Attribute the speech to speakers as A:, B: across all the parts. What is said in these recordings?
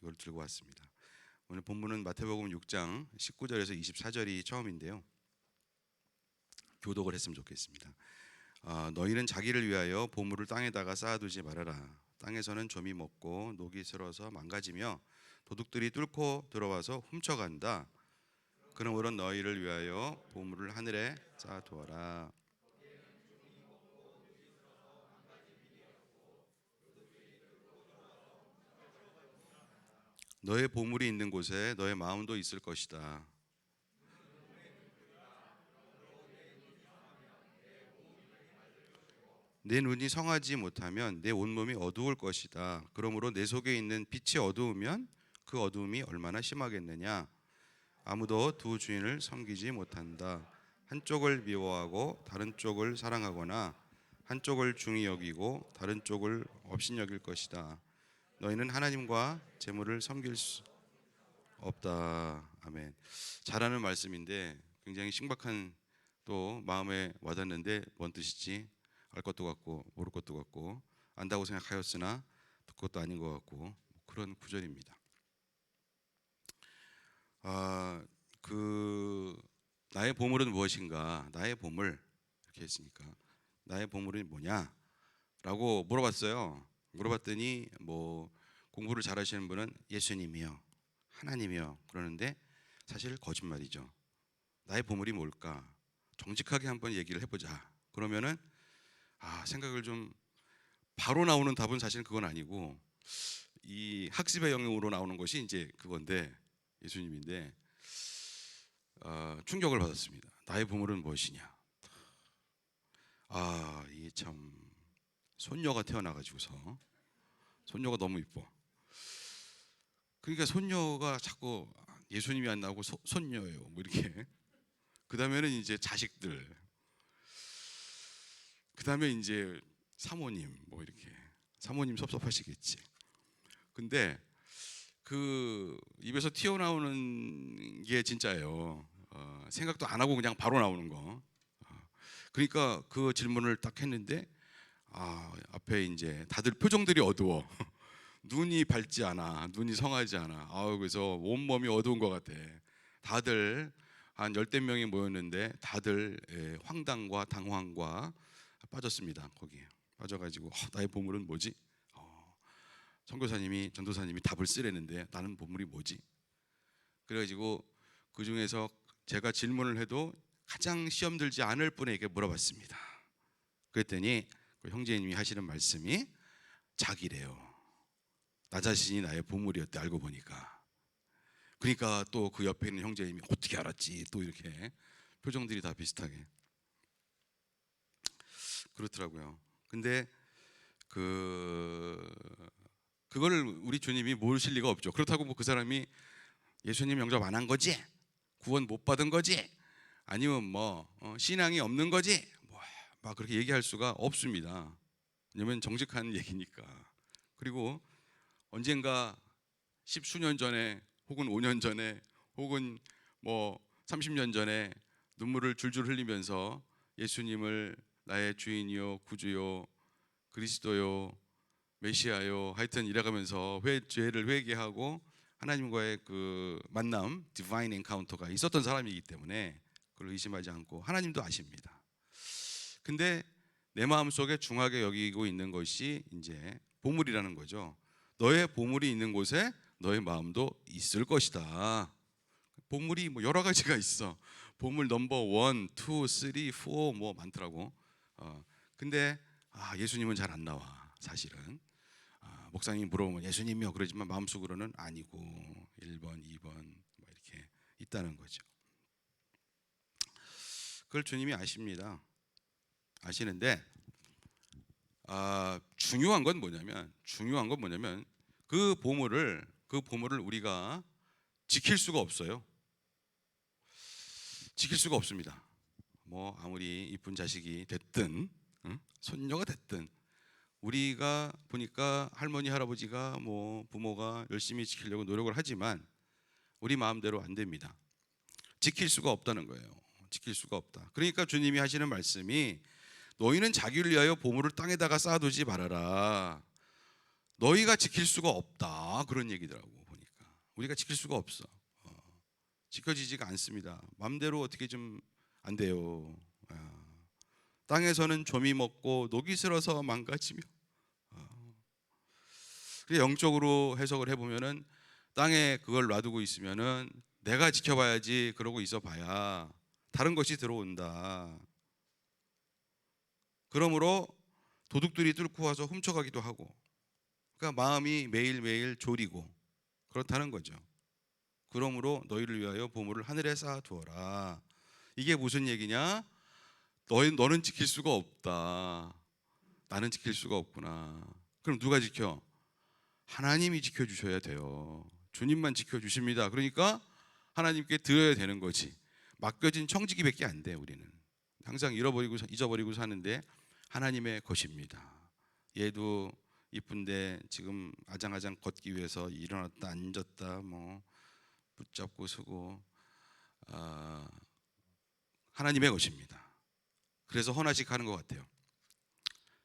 A: 이걸 들고 왔습니다. 오늘 본문은 마태복음 6장 19절에서 24절이 처음인데요. 교독을 했으면 좋겠습니다. 너희는 자기를 위하여 보물을 땅에다가 쌓아두지 말아라. 땅에서는 좀이 먹고 녹이 슬어서 망가지며 도둑들이 뚫고 들어와서 훔쳐간다. 그러므로 너희를 위하여 보물을 하늘에 쌓아두어라. 너의 보물이 있는 곳에 너의 마음도 있을 것이다. 내 눈이 성하지 못하면 내 온몸이 어두울 것이다. 그러므로 내 속에 있는 빛이 어두우면 그 어두움이 얼마나 심하겠느냐. 아무도 두 주인을 섬기지 못한다. 한쪽을 미워하고 다른 쪽을 사랑하거나 한쪽을 중히 여기고 다른 쪽을 업신여길 것이다. 너희는 하나님과 재물을 섬길 수 없다. 아멘. 잘하는 말씀인데 굉장히 신박한 또 마음에 와닿는데 뭔 뜻이지? 알 것도 같고 모를 것도 같고 안다고 생각하였으나 듣 것도 아닌 것 같고 그런 구절입니다. 나의 보물은 무엇인가? 나의 보물 이렇게 했으니까 나의 보물이 뭐냐라고 물어봤어요. 물어봤더니 뭐 공부를 잘하시는 분은 예수님이요, 하나님이요 그러는데 사실 거짓말이죠. 나의 보물이 뭘까? 정직하게 한번 얘기를 해보자. 그러면은 생각을 좀 바로 나오는 답은 사실 그건 아니고 이 학습의 영역으로 나오는 것이 이제 그건데 예수님인데 충격을 받았습니다. 나의 보물은 무엇이냐? 이게 참 손녀가 태어나가지고서 손녀가 너무 이뻐. 그러니까 손녀가 자꾸 예수님이 안 나오고 손녀예요. 뭐 이렇게. 그 다음에는 이제 자식들. 그 다음에 이제 사모님 뭐 이렇게. 사모님 섭섭하시겠지. 근데 그 입에서 튀어나오는 게 진짜예요. 생각도 안 하고 그냥 바로 나오는 거. 그러니까 그 질문을 딱 했는데 앞에 이제 다들 표정들이 어두워. 눈이 밝지 않아. 눈이 성하지 않아. 그래서 온몸이 어두운 것 같아. 다들 한 열댓 명이 모였는데 다들 황당과 당황과 빠졌습니다. 거기에 빠져가지고 나의 보물은 뭐지? 선교사님이 전도사님이 답을 쓰려는데 나는 보물이 뭐지? 그래가지고 그 중에서 제가 질문을 해도 가장 시험 들지 않을 분에게 물어봤습니다. 그랬더니 그 형제님이 하시는 말씀이 자기래요. 나 자신이 나의 보물이었대 알고 보니까. 그러니까 또 그 옆에 있는 형제님이 어떻게 알았지? 또 이렇게 표정들이 다 비슷하게 그렇더라고요. 근데 그거를 우리 주님이 모르실 리가 없죠. 그렇다고 뭐 그 사람이 예수님 영접 안 한 거지? 구원 못 받은 거지? 아니면 뭐 신앙이 없는 거지? 막 그렇게 얘기할 수가 없습니다. 왜냐면 정직한 얘기니까. 그리고 언젠가 10수년 전에 혹은 5년 전에 혹은 뭐 30년 전에 눈물을 줄줄 흘리면서 예수님을 나의 주인이요 구주요 그리스도요 메시아요 하여튼 이래가면서 죄를 회개하고 하나님과의 그 만남 디바인 엔카운터가 있었던 사람이기 때문에 그걸 의심하지 않고 하나님도 아십니다. 근데 내 마음속에 중하게 여기고 있는 것이 이제 보물이라는 거죠. 너의 보물이 있는 곳에 너의 마음도 있을 것이다. 보물이 뭐 여러 가지가 있어. 보물 넘버 1, 2, 3, 4 뭐 많더라고. 근데 예수님은 잘 안 나와. 사실은 목사님이 물어보면 예수님이요 그러지만 마음속으로는 아니고 1번, 2번 뭐 이렇게 있다는 거죠. 그걸 주님이 아십니다. 아시는데 중요한 건 뭐냐면 그 보물을 우리가 지킬 수가 없어요. 지킬 수가 없습니다. 뭐 아무리 이쁜 자식이 됐든 손녀가 됐든 우리가 보니까 할머니 할아버지가 뭐 부모가 열심히 지키려고 노력을 하지만 우리 마음대로 안 됩니다. 지킬 수가 없다는 거예요. 지킬 수가 없다. 그러니까 주님이 하시는 말씀이 너희는 자기를 위하여 보물을 땅에다가 쌓아두지 말아라. 너희가 지킬 수가 없다 그런 얘기더라고 보니까. 우리가 지킬 수가 없어. 지켜지지가 않습니다. 마음대로 어떻게 좀 안 돼요. 땅에서는 조미 먹고 녹이 슬어서 망가지며. 영적으로 해석을 해보면은 땅에 그걸 놔두고 있으면은 내가 지켜봐야지 그러고 있어봐야 다른 것이 들어온다. 그러므로 도둑들이 뚫고 와서 훔쳐가기도 하고, 그러니까 마음이 매일매일 졸이고 그렇다는 거죠. 그러므로 너희를 위하여 보물을 하늘에 쌓아두어라. 이게 무슨 얘기냐? 너는 지킬 수가 없다. 나는 지킬 수가 없구나. 그럼 누가 지켜? 하나님이 지켜주셔야 돼요. 주님만 지켜주십니다. 그러니까 하나님께 드려야 되는 거지. 맡겨진 청지기밖에 안 돼. 우리는 항상 잊어버리고 사는데 하나님의 것입니다. 얘도 이쁜데 지금 아장아장 걷기 위해서 일어났다 앉았다 뭐 붙잡고 서고, 하나님의 것입니다. 그래서 헌화식 하는 것 같아요.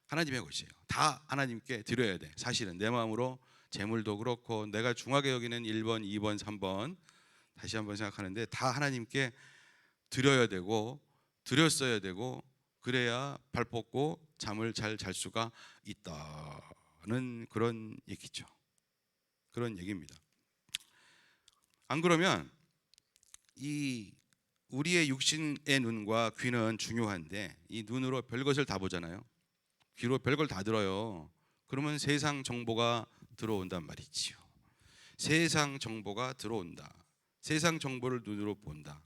A: 하나님의 것이에요. 다 하나님께 드려야 돼. 사실은 내 마음으로 재물도 그렇고 내가 중하게 여기는 1번, 2번, 3번 다시 한번 생각하는데 다 하나님께 드려야 되고 드렸어야 되고, 그래야 발 뻗고 잠을 잘 잘 수가 있다는 그런 얘기죠. 그런 얘기입니다. 안 그러면 이 우리의 육신의 눈과 귀는 중요한데 이 눈으로 별것을 다 보잖아요. 귀로 별걸 다 들어요. 그러면 세상 정보가 들어온단 말이지요. 세상 정보가 들어온다. 세상 정보를 눈으로 본다.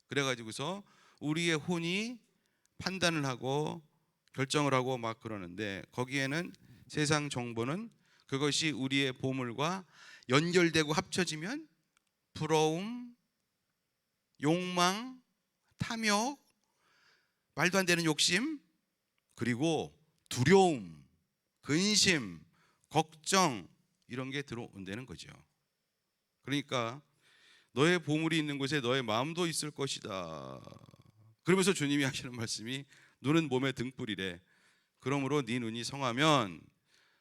A: 그래가지고서 우리의 혼이 판단을 하고 결정을 하고 막 그러는데, 거기에는 세상 정보는 그것이 우리의 보물과 연결되고 합쳐지면 부러움, 욕망, 탐욕, 말도 안 되는 욕심, 그리고 두려움, 근심, 걱정, 이런 게 들어온다는 거죠. 그러니까 너의 보물이 있는 곳에 너의 마음도 있을 것이다. 그러면서 주님이 하시는 말씀이 눈은 몸의 등불이래. 그러므로 네 눈이 성하면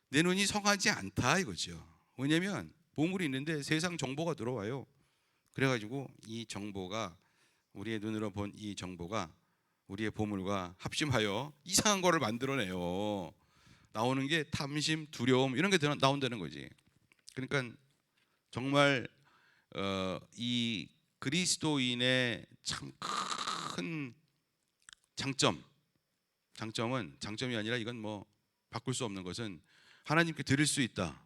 A: 내 눈이 성하지 않다 이거죠. 왜냐하면 보물이 있는데 세상 정보가 들어와요. 그래가지고 이 정보가, 우리의 눈으로 본 이 정보가 우리의 보물과 합심하여 이상한 거를 만들어내요. 나오는 게 탐심, 두려움 이런 게 나온다는 거지. 그러니까 정말 이 그리스도인의 참 큰 장점이 아니라 이건 뭐 바꿀 수 없는 것은 하나님께 드릴 수 있다.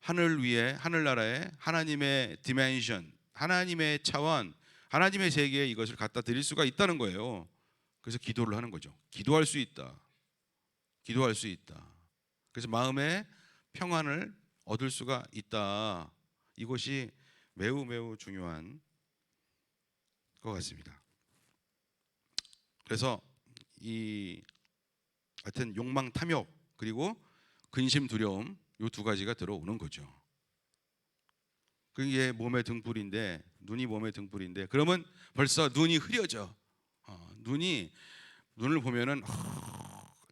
A: 하늘 위에, 하늘나라에 하나님의 디멘션, 하나님의 차원, 하나님의 세계에 이것을 갖다 드릴 수가 있다는 거예요. 그래서 기도를 하는 거죠. 기도할 수 있다. 기도할 수 있다. 그래서 마음의 평안을 얻을 수가 있다. 이것이 매우 매우 중요한 것 같습니다. 그래서 이 하여튼 욕망, 탐욕, 그리고 근심, 두려움, 이 두 가지가 들어오는 거죠. 그게 몸의 등불인데, 눈이 몸의 등불인데, 그러면 벌써 눈이 흐려져. 눈을 보면은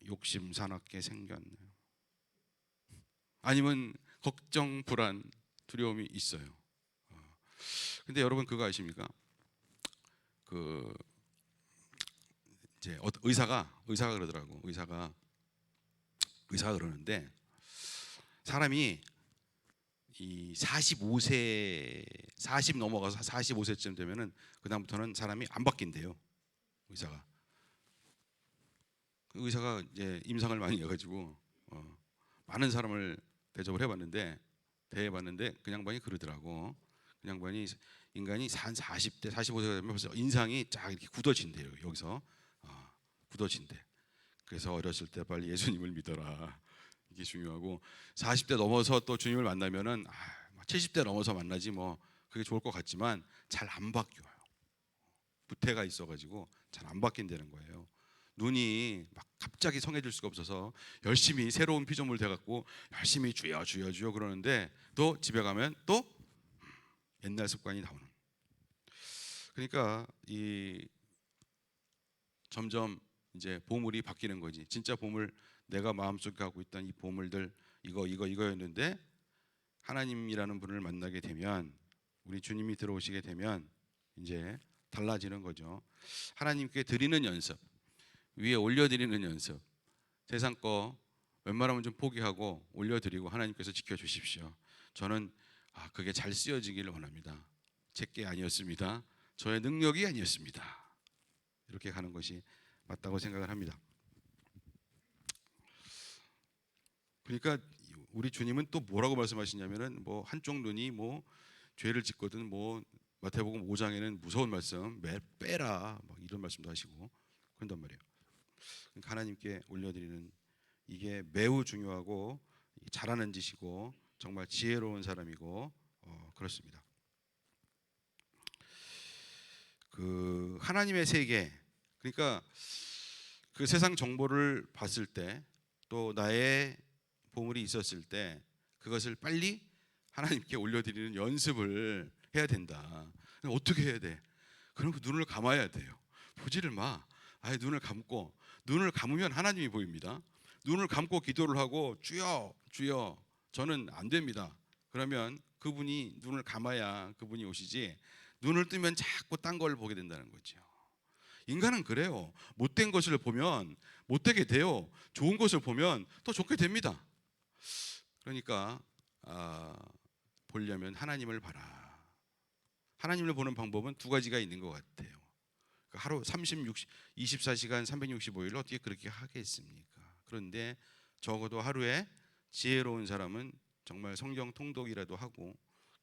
A: 욕심 사납게 생겼네요. 아니면 걱정, 불안, 두려움이 있어요. 근데 여러분 그거 아십니까? 이제 의사가 그러더라고. 의사가 그러는데 사람이 이 40 넘어가서 45세쯤 되면은 그다음부터는 사람이 안 바뀐대요. 의사가 이제 임상을 많이 해가지고 많은 사람을 대해봤는데 그 양반이 그러더라고. 그 양반이 인간이 한 40대, 45세가 되면 벌써 인상이 쫙 이렇게 굳어진대요. 여기서 굳어진대. 그래서 어렸을 때 빨리 예수님을 믿어라. 이게 중요하고 40대 넘어서 또 주님을 만나면은 70대 넘어서 만나지 뭐 그게 좋을 것 같지만 잘 안 바뀌어요. 부태가 있어가지고 잘 안 바뀐다는 거예요. 눈이 막 갑자기 성해질 수가 없어서 열심히 새로운 피조물 돼갖고 열심히 주여 주여 주여 그러는데 또 집에 가면 또 옛날 습관이 나오는. 그러니까 이 점점 이제 보물이 바뀌는 거지. 진짜 보물, 내가 마음속에 갖고 있던 이 보물들 이거였는데 하나님이라는 분을 만나게 되면 우리 주님이 들어오시게 되면 이제 달라지는 거죠. 하나님께 드리는 연습, 위에 올려드리는 연습. 세상 거 웬만하면 좀 포기하고 올려드리고 하나님께서 지켜주십시오. 저는 그게 잘 쓰여지기를 원합니다. 제게 아니었습니다. 저의 능력이 아니었습니다. 이렇게 가는 것이 맞다고 생각을 합니다. 그러니까 우리 주님은 또 뭐라고 말씀하시냐면은 뭐 한쪽 눈이 뭐 죄를 짓거든 뭐 마태복음 5장에는 무서운 말씀 빼라 막 이런 말씀도 하시고 그런단 말이에요. 그러니까 하나님께 올려드리는 이게 매우 중요하고 잘하는 짓이고 정말 지혜로운 사람이고 그렇습니다. 그 하나님의 세계, 그러니까 그 세상 정보를 봤을 때 또 나의 보물이 있었을 때 그것을 빨리 하나님께 올려드리는 연습을 해야 된다. 어떻게 해야 돼? 그럼 눈을 감아야 돼요. 보지를 마. 아예 눈을 감고, 눈을 감으면 하나님이 보입니다. 눈을 감고 기도를 하고 주여 주여 저는 안 됩니다. 그러면 그분이 눈을 감아야 그분이 오시지, 눈을 뜨면 자꾸 딴 걸 보게 된다는 거죠. 인간은 그래요. 못된 것을 보면 못되게 돼요. 좋은 것을 보면 더 좋게 됩니다. 그러니까 보려면 하나님을 봐라. 하나님을 보는 방법은 두 가지가 있는 것 같아요. 하루 24시간 365일 어떻게 그렇게 하겠습니까? 그런데 적어도 하루에 지혜로운 사람은 정말 성경 통독이라도 하고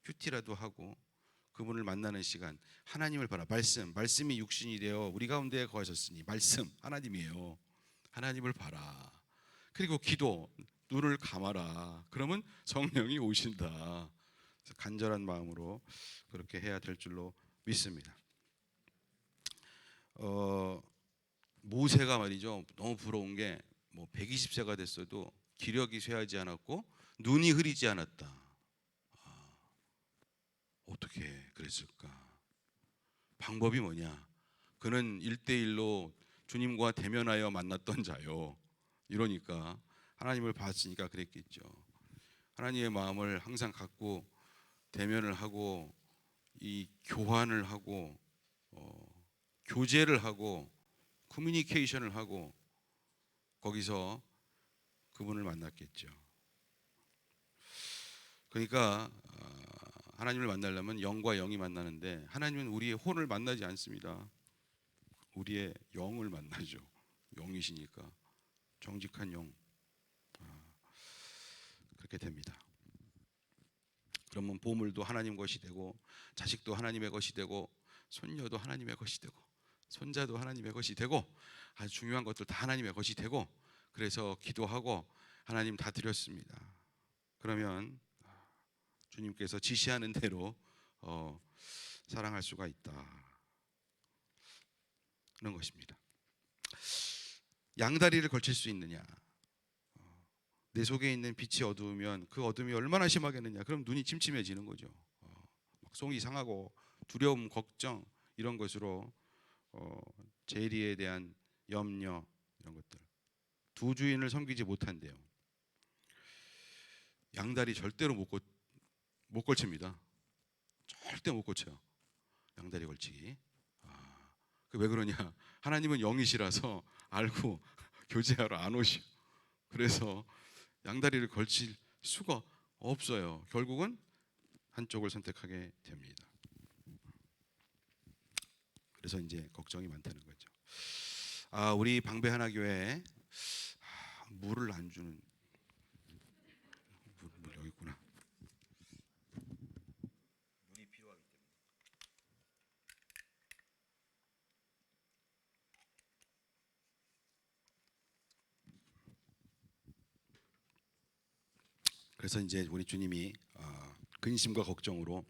A: 큐티라도 하고 그분을 만나는 시간, 하나님을 봐라. 말씀이 육신이 되어 우리 가운데 거하셨으니 말씀 하나님이에요. 하나님을 봐라. 그리고 기도, 눈을 감아라. 그러면 성령이 오신다. 간절한 마음으로 그렇게 해야 될 줄로 믿습니다. 모세가 말이죠. 너무 부러운 게 뭐 120세가 됐어도 기력이 쇠하지 않았고 눈이 흐리지 않았다. 어떻게 그랬을까? 방법이 뭐냐? 그는 1대1로 주님과 대면하여 만났던 자요. 이러니까 하나님을 봤으니까 그랬겠죠. 하나님의 마음을 항상 갖고 대면을 하고 이 교환을 하고 교제를 하고 커뮤니케이션을 하고 거기서 그분을 만났겠죠. 그러니까 하나님을 만나려면 영과 영이 만나는데 하나님은 우리의 혼을 만나지 않습니다. 우리의 영을 만나죠. 영이시니까 정직한 영. 그렇게 됩니다. 그러면 보물도 하나님 것이 되고 자식도 하나님의 것이 되고 손녀도 하나님의 것이 되고 손자도 하나님의 것이 되고 아주 중요한 것들 다 하나님의 것이 되고, 그래서 기도하고 하나님 다 드렸습니다. 그러면 주님께서 지시하는 대로 사랑할 수가 있다는 것입니다. 양다리를 걸칠 수 있느냐? 내 속에 있는 빛이 어두우면 그 어둠이 얼마나 심하겠느냐? 그럼 눈이 침침해지는 거죠. 속이 상하고 두려움, 걱정 이런 것으로 재리에 대한 염려 이런 것들, 두 주인을 섬기지 못한대요. 양다리 절대로 못 걸칩니다. 절대 못 고쳐요. 양다리 걸치기. 왜 그러냐? 하나님은 영이시라서 알고 교제하러 안 오셔. 그래서 양다리를 걸칠 수가 없어요. 결국은 한쪽을 선택하게 됩니다. 그래서 이제 걱정이 많다는 거죠. 우리 방배 하나 교회에 물을 안 주는 물 여기 있구나. 물이 필요하기 때문에. 그래서 이제 우리 주님이 근심과 걱정으로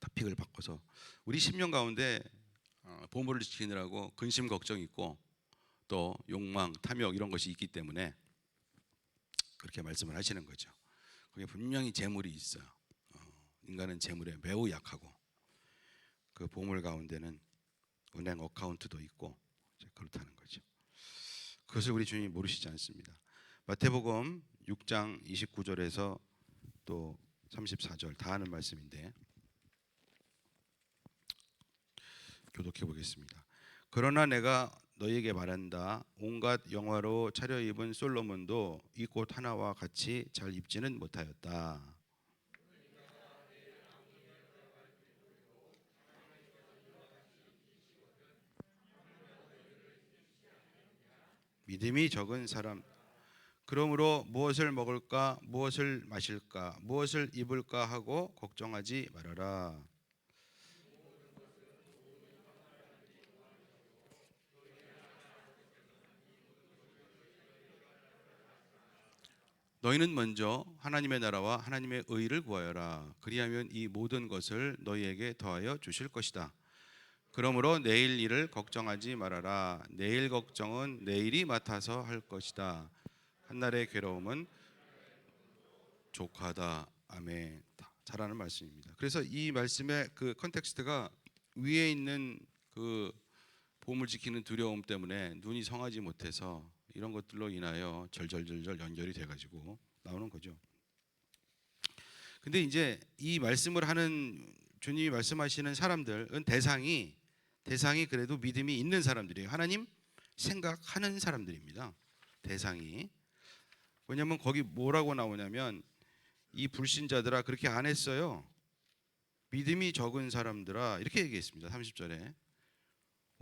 A: 토픽을 바꿔서 우리 10년 가운데 보물을 지키느라고 근심 걱정이 있고 또 욕망, 탐욕 이런 것이 있기 때문에 그렇게 말씀을 하시는 거죠. 거기에 분명히 재물이 있어요. 인간은 재물에 매우 약하고 그 보물 가운데는 은행 어카운트도 있고 그렇다는 거죠. 그것을 우리 주님이 모르시지 않습니다. 마태복음 6장 29절에서 또 34절 다 하는 말씀인데 교독해 보겠습니다. 그러나 내가 너희에게 말한다. 온갖 영화로 차려입은 솔로몬도 이 꽃 하나와 같이 잘 입지는 못하였다. 믿음이 적은 사람. 그러므로 무엇을 먹을까, 무엇을 마실까, 무엇을 입을까 하고 걱정하지 말아라. 너희는 먼저 하나님의 나라와 하나님의 의를 구하여라. 그리하면 이 모든 것을 너희에게 더하여 주실 것이다. 그러므로 내일 일을 걱정하지 말아라. 내일 걱정은 내일이 맡아서 할 것이다. 한날의 괴로움은 족하다. 아멘. 잘하는 말씀입니다. 그래서 이 말씀의 그 컨텍스트가 위에 있는 그 보험을 지키는 두려움 때문에 눈이 성하지 못해서 이런 것들로 인하여 절절절절 연결이 돼가지고 나오는 거죠. 근데 이제 이 말씀을 하는 주님이 말씀하시는 사람들은 대상이 그래도 믿음이 있는 사람들이에요. 하나님 생각하는 사람들입니다. 대상이. 왜냐하면 거기 뭐라고 나오냐면 이 불신자들아 그렇게 안 했어요. 믿음이 적은 사람들아 이렇게 얘기했습니다. 30절에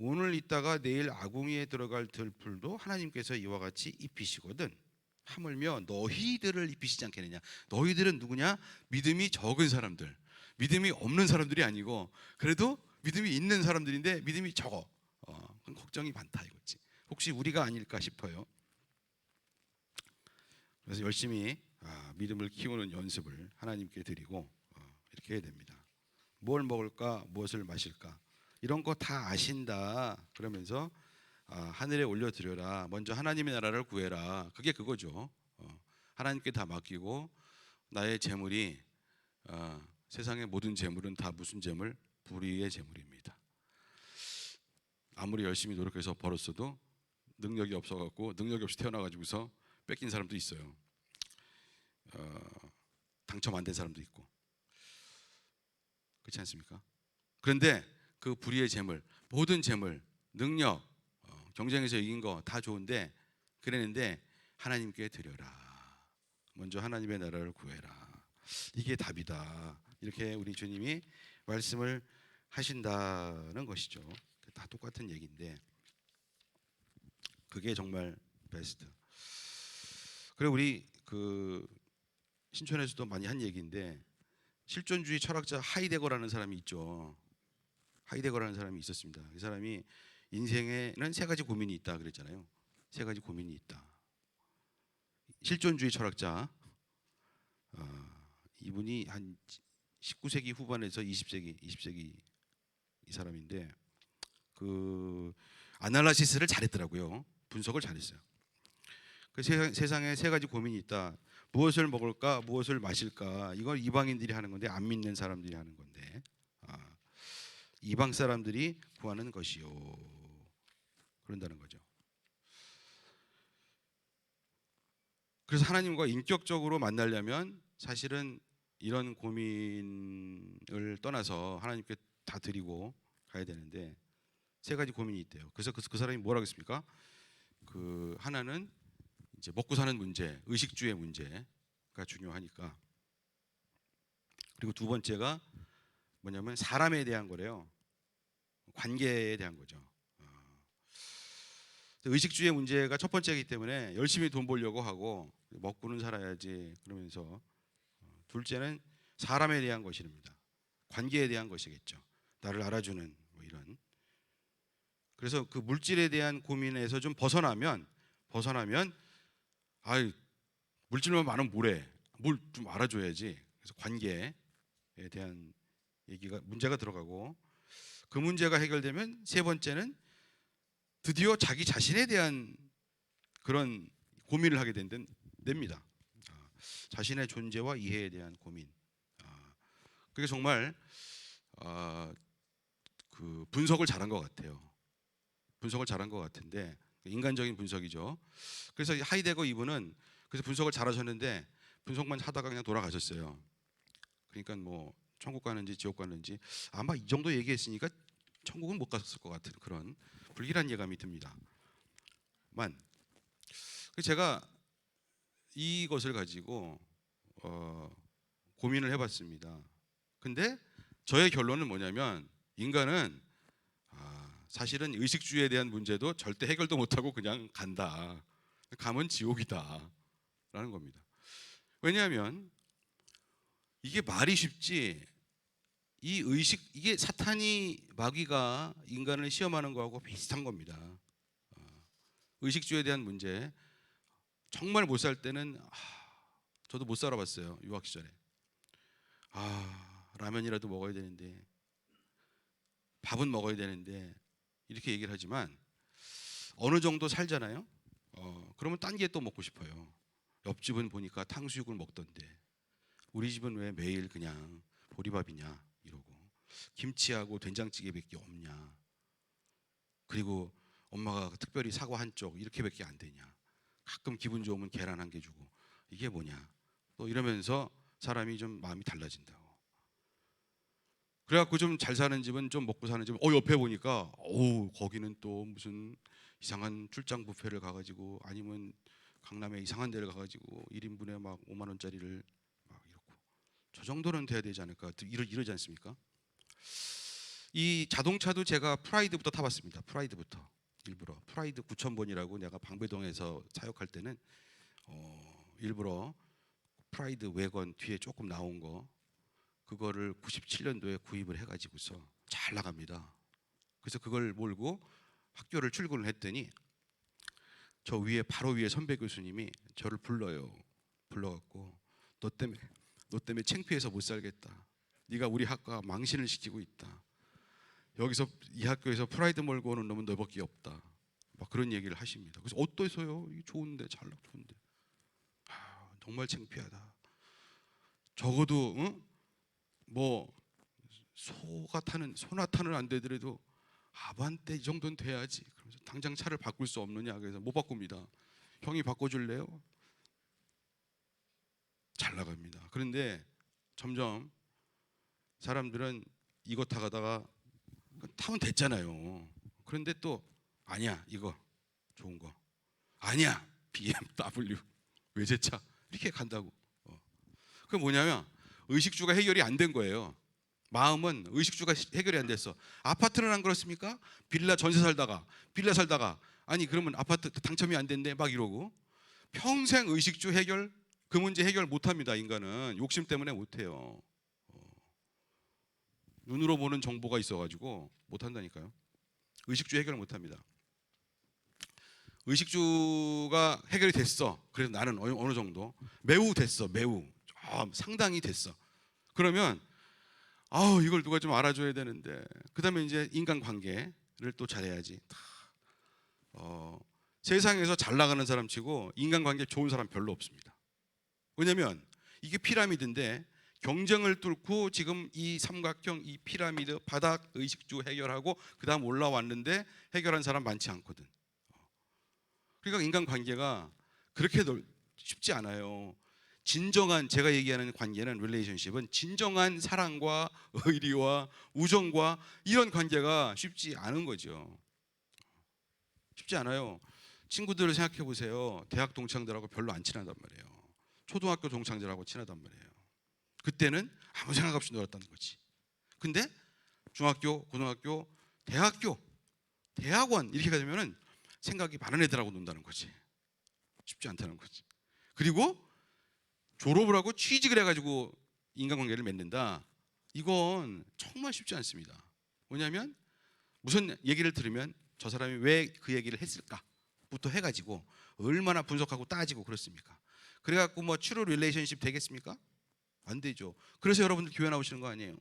A: 오늘 있다가 내일 아궁이에 들어갈 들풀도 하나님께서 이와 같이 입히시거든. 하물며 너희들을 입히시지 않겠느냐. 너희들은 누구냐? 믿음이 적은 사람들. 믿음이 없는 사람들이 아니고 그래도 믿음이 있는 사람들인데 믿음이 적어. 그럼 걱정이 많다 이거지. 혹시 우리가 아닐까 싶어요. 그래서 열심히 믿음을 키우는 연습을 하나님께 드리고 이렇게 해야 됩니다. 뭘 먹을까, 무엇을 마실까 이런 거 다 아신다. 그러면서 하늘에 올려드려라. 먼저 하나님의 나라를 구해라. 그게 그거죠. 하나님께 다 맡기고 나의 재물이 세상의 모든 재물은 다 무슨 재물? 불의의 재물입니다. 아무리 열심히 노력해서 벌었어도 능력이 없어갖고 능력이 없이 태어나가지고서 뺏긴 사람도 있어요. 당첨 안 된 사람도 있고 그렇지 않습니까? 그런데 그 불의의 재물, 모든 재물, 능력, 경쟁에서 이긴 거 다 좋은데 그랬는데 하나님께 드려라. 먼저 하나님의 나라를 구해라. 이게 답이다. 이렇게 우리 주님이 말씀을 하신다는 것이죠. 다 똑같은 얘기인데 그게 정말 베스트. 그리고 우리 그 신촌에서도 많이 한 얘기인데 실존주의 철학자 하이데거라는 사람이 있죠. 하이데거라는 사람이 있었습니다. 이 사람이 인생에는 세 가지 고민이 있다 그랬잖아요. 세 가지 고민이 있다. 실존주의 철학자 이분이 한 19세기 후반에서 20세기 이 사람인데 그 아날라시스를 잘했더라고요. 분석을 잘했어요. 그 세상에 세 가지 고민이 있다. 무엇을 먹을까, 무엇을 마실까. 이걸 이방인들이 하는 건데 안 믿는 사람들이 하는 건데 이방 사람들이 구하는 것이요. 그런다는 거죠. 그래서 하나님과 인격적으로 만나려면 사실은 이런 고민을 떠나서 하나님께 다 드리고 가야 되는데 세 가지 고민이 있대요. 그래서 그 사람이 뭐라고 했습니까? 그 하나는 이제 먹고 사는 문제, 의식주의 문제가 중요하니까. 그리고 두 번째가 뭐냐면 사람에 대한 거래요. 관계에 대한 거죠. 의식주의 문제가 첫 번째이기 때문에 열심히 돈 벌려고 하고 먹고는 살아야지 그러면서 둘째는 사람에 대한 것입니다. 관계에 대한 것이겠죠. 나를 알아주는 뭐 이런. 그래서 그 물질에 대한 고민에서 좀 벗어나면 물질만 많으면 뭐래? 뭘 좀 알아줘야지. 그래서 관계에 대한 얘기가 문제가 들어가고 그 문제가 해결되면 세 번째는 드디어 자기 자신에 대한 그런 고민을 하게 됩니다. 자신의 존재와 이해에 대한 고민. 그게 정말 그 분석을 잘한 것 같아요. 분석을 잘한 것 같은데 인간적인 분석이죠. 그래서 하이데거 이분은 그래서 분석을 잘하셨는데 분석만 하다가 그냥 돌아가셨어요. 그러니까 뭐 천국 가는지 지옥 가는지 아마 이 정도 얘기했으니까 천국은 못 갔을 것 같은 그런 불길한 예감이 듭니다. 만 제가 이것을 가지고 고민을 해봤습니다. 근데 저의 결론은 뭐냐면 인간은 사실은 의식주의에 대한 문제도 절대 해결도 못하고 그냥 간다. 가면 지옥이다 라는 겁니다. 왜냐하면 이게 말이 쉽지, 이 의식, 이게 사탄이 마귀가 인간을 시험하는 거하고 비슷한 겁니다. 의식주의에 대한 문제, 정말 못 살 때는 저도 못 살아봤어요. 유학 시절에. 라면이라도 먹어야 되는데, 밥은 먹어야 되는데 이렇게 얘기를 하지만 어느 정도 살잖아요. 그러면 딴 게 또 먹고 싶어요. 옆집은 보니까 탕수육을 먹던데 우리 집은 왜 매일 그냥 보리밥이냐 이러고, 김치하고 된장찌개밖에 없냐, 그리고 엄마가 특별히 사과 한 쪽 이렇게밖에 안 되냐, 가끔 기분 좋으면 계란 한 개 주고, 이게 뭐냐 또 이러면서 사람이 좀 마음이 달라진다고. 그래갖고 좀 잘 사는 집은, 좀 먹고 사는 집은 옆에 보니까 거기는 또 무슨 이상한 출장 뷔페를 가가지고, 아니면 강남에 이상한 데를 가가지고 1인분에 막 5만 원짜리를 막 이렇고, 저 정도는 돼야 되지 않을까 이러지 않습니까? 이 자동차도 제가 프라이드부터 타봤습니다. 프라이드부터 일부러 프라이드 9000번이라고 내가 방배동에서 사역할 때는 일부러 프라이드 외건 뒤에 조금 나온 거, 그거를 97년도에 구입을 해가지고서 잘 나갑니다. 그래서 그걸 몰고 학교를 출근을 했더니 저 위에, 바로 위에 선배 교수님이 저를 불러요. 불러갖고 너 때문에 창피해서 못 살겠다. 네가 우리 학과 망신을 시키고 있다. 여기서 이 학교에서 프라이드 몰고 오는 놈은 너밖에 없다. 막 그런 얘기를 하십니다. 그래서 어떠세요? 이게 좋은데, 잘 좋은데. 정말 창피하다. 적어도 뭐 소나 타는 안 되더라도 아반떼 이 정도는 돼야지. 그러면서 당장 차를 바꿀 수 없느냐, 그래서 못 바꿉니다. 형이 바꿔줄래요? 잘 나갑니다. 그런데 점점 사람들은 이거 타가다가 타면 됐잖아요. 그런데 또 아니야, 이거 좋은 거 아니야, BMW 외제차 이렇게 간다고. 그게 뭐냐면 의식주가 해결이 안 된 거예요. 마음은 의식주가 해결이 안 됐어. 아파트는 안 그렇습니까? 빌라 살다가 아니 그러면 아파트 당첨이 안 된대 막 이러고, 평생 의식주 해결, 그 문제 해결 못 합니다. 인간은 욕심 때문에 못 해요. 눈으로 보는 정보가 있어가지고 못 한다니까요. 의식주 해결을 못 합니다. 의식주가 해결이 됐어. 그래서 나는 어느 정도 매우 됐어. 매우 상당히 됐어. 그러면 이걸 누가 좀 알아줘야 되는데, 그다음에 이제 인간관계를 또 잘해야지. 세상에서 잘 나가는 사람치고 인간관계 좋은 사람 별로 없습니다. 왜냐면 이게 피라미드인데 경쟁을 뚫고 지금 이 삼각형, 이 피라미드 바닥 의식주 해결하고 그다음 올라왔는데 해결한 사람 많지 않거든. 그러니까 인간관계가 그렇게 쉽지 않아요. 진정한, 제가 얘기하는 관계는, 릴레이션십은 진정한 사랑과 의리와 우정과 이런 관계가 쉽지 않은 거죠. 쉽지 않아요. 친구들을 생각해 보세요. 대학 동창들하고 별로 안 친하단 말이에요. 초등학교 동창들하고 친하단 말이에요. 그때는 아무 생각 없이 놀았다는 거지. 근데 중학교, 고등학교, 대학원 이렇게 되면은 생각이 많은 애들하고 논다는 거지. 쉽지 않다는 거지. 그리고 졸업을 하고 취직을 해가지고 인간관계를 맺는다. 이건 정말 쉽지 않습니다. 왜냐하면 무슨 얘기를 들으면 저 사람이 왜 그 얘기를 했을까부터 해가지고 얼마나 분석하고 따지고 그렇습니까? 그래갖고 뭐 트루 릴레이션십 되겠습니까? 안 되죠. 그래서 여러분들 교회 나오시는 거 아니에요?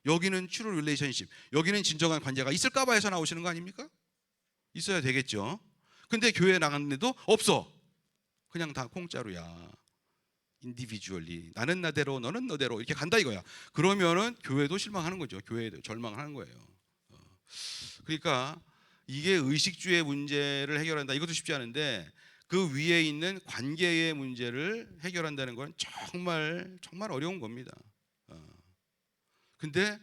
A: 여기는 트루 릴레이션십, 여기는 진정한 관계가 있을까 봐 해서 나오시는 거 아닙니까? 있어야 되겠죠. 근데 교회에 나갔는데도 없어. 그냥 다 공짜로야. 인디비주얼리, 나는 나대로 너는 너대로 이렇게 간다 이거야. 그러면은 교회도 실망하는 거죠. 교회도 절망하는 거예요. 그러니까 이게 의식주의 문제를 해결한다, 이것도 쉽지 않은데 그 위에 있는 관계의 문제를 해결한다는 건 정말 어려운 겁니다. 근데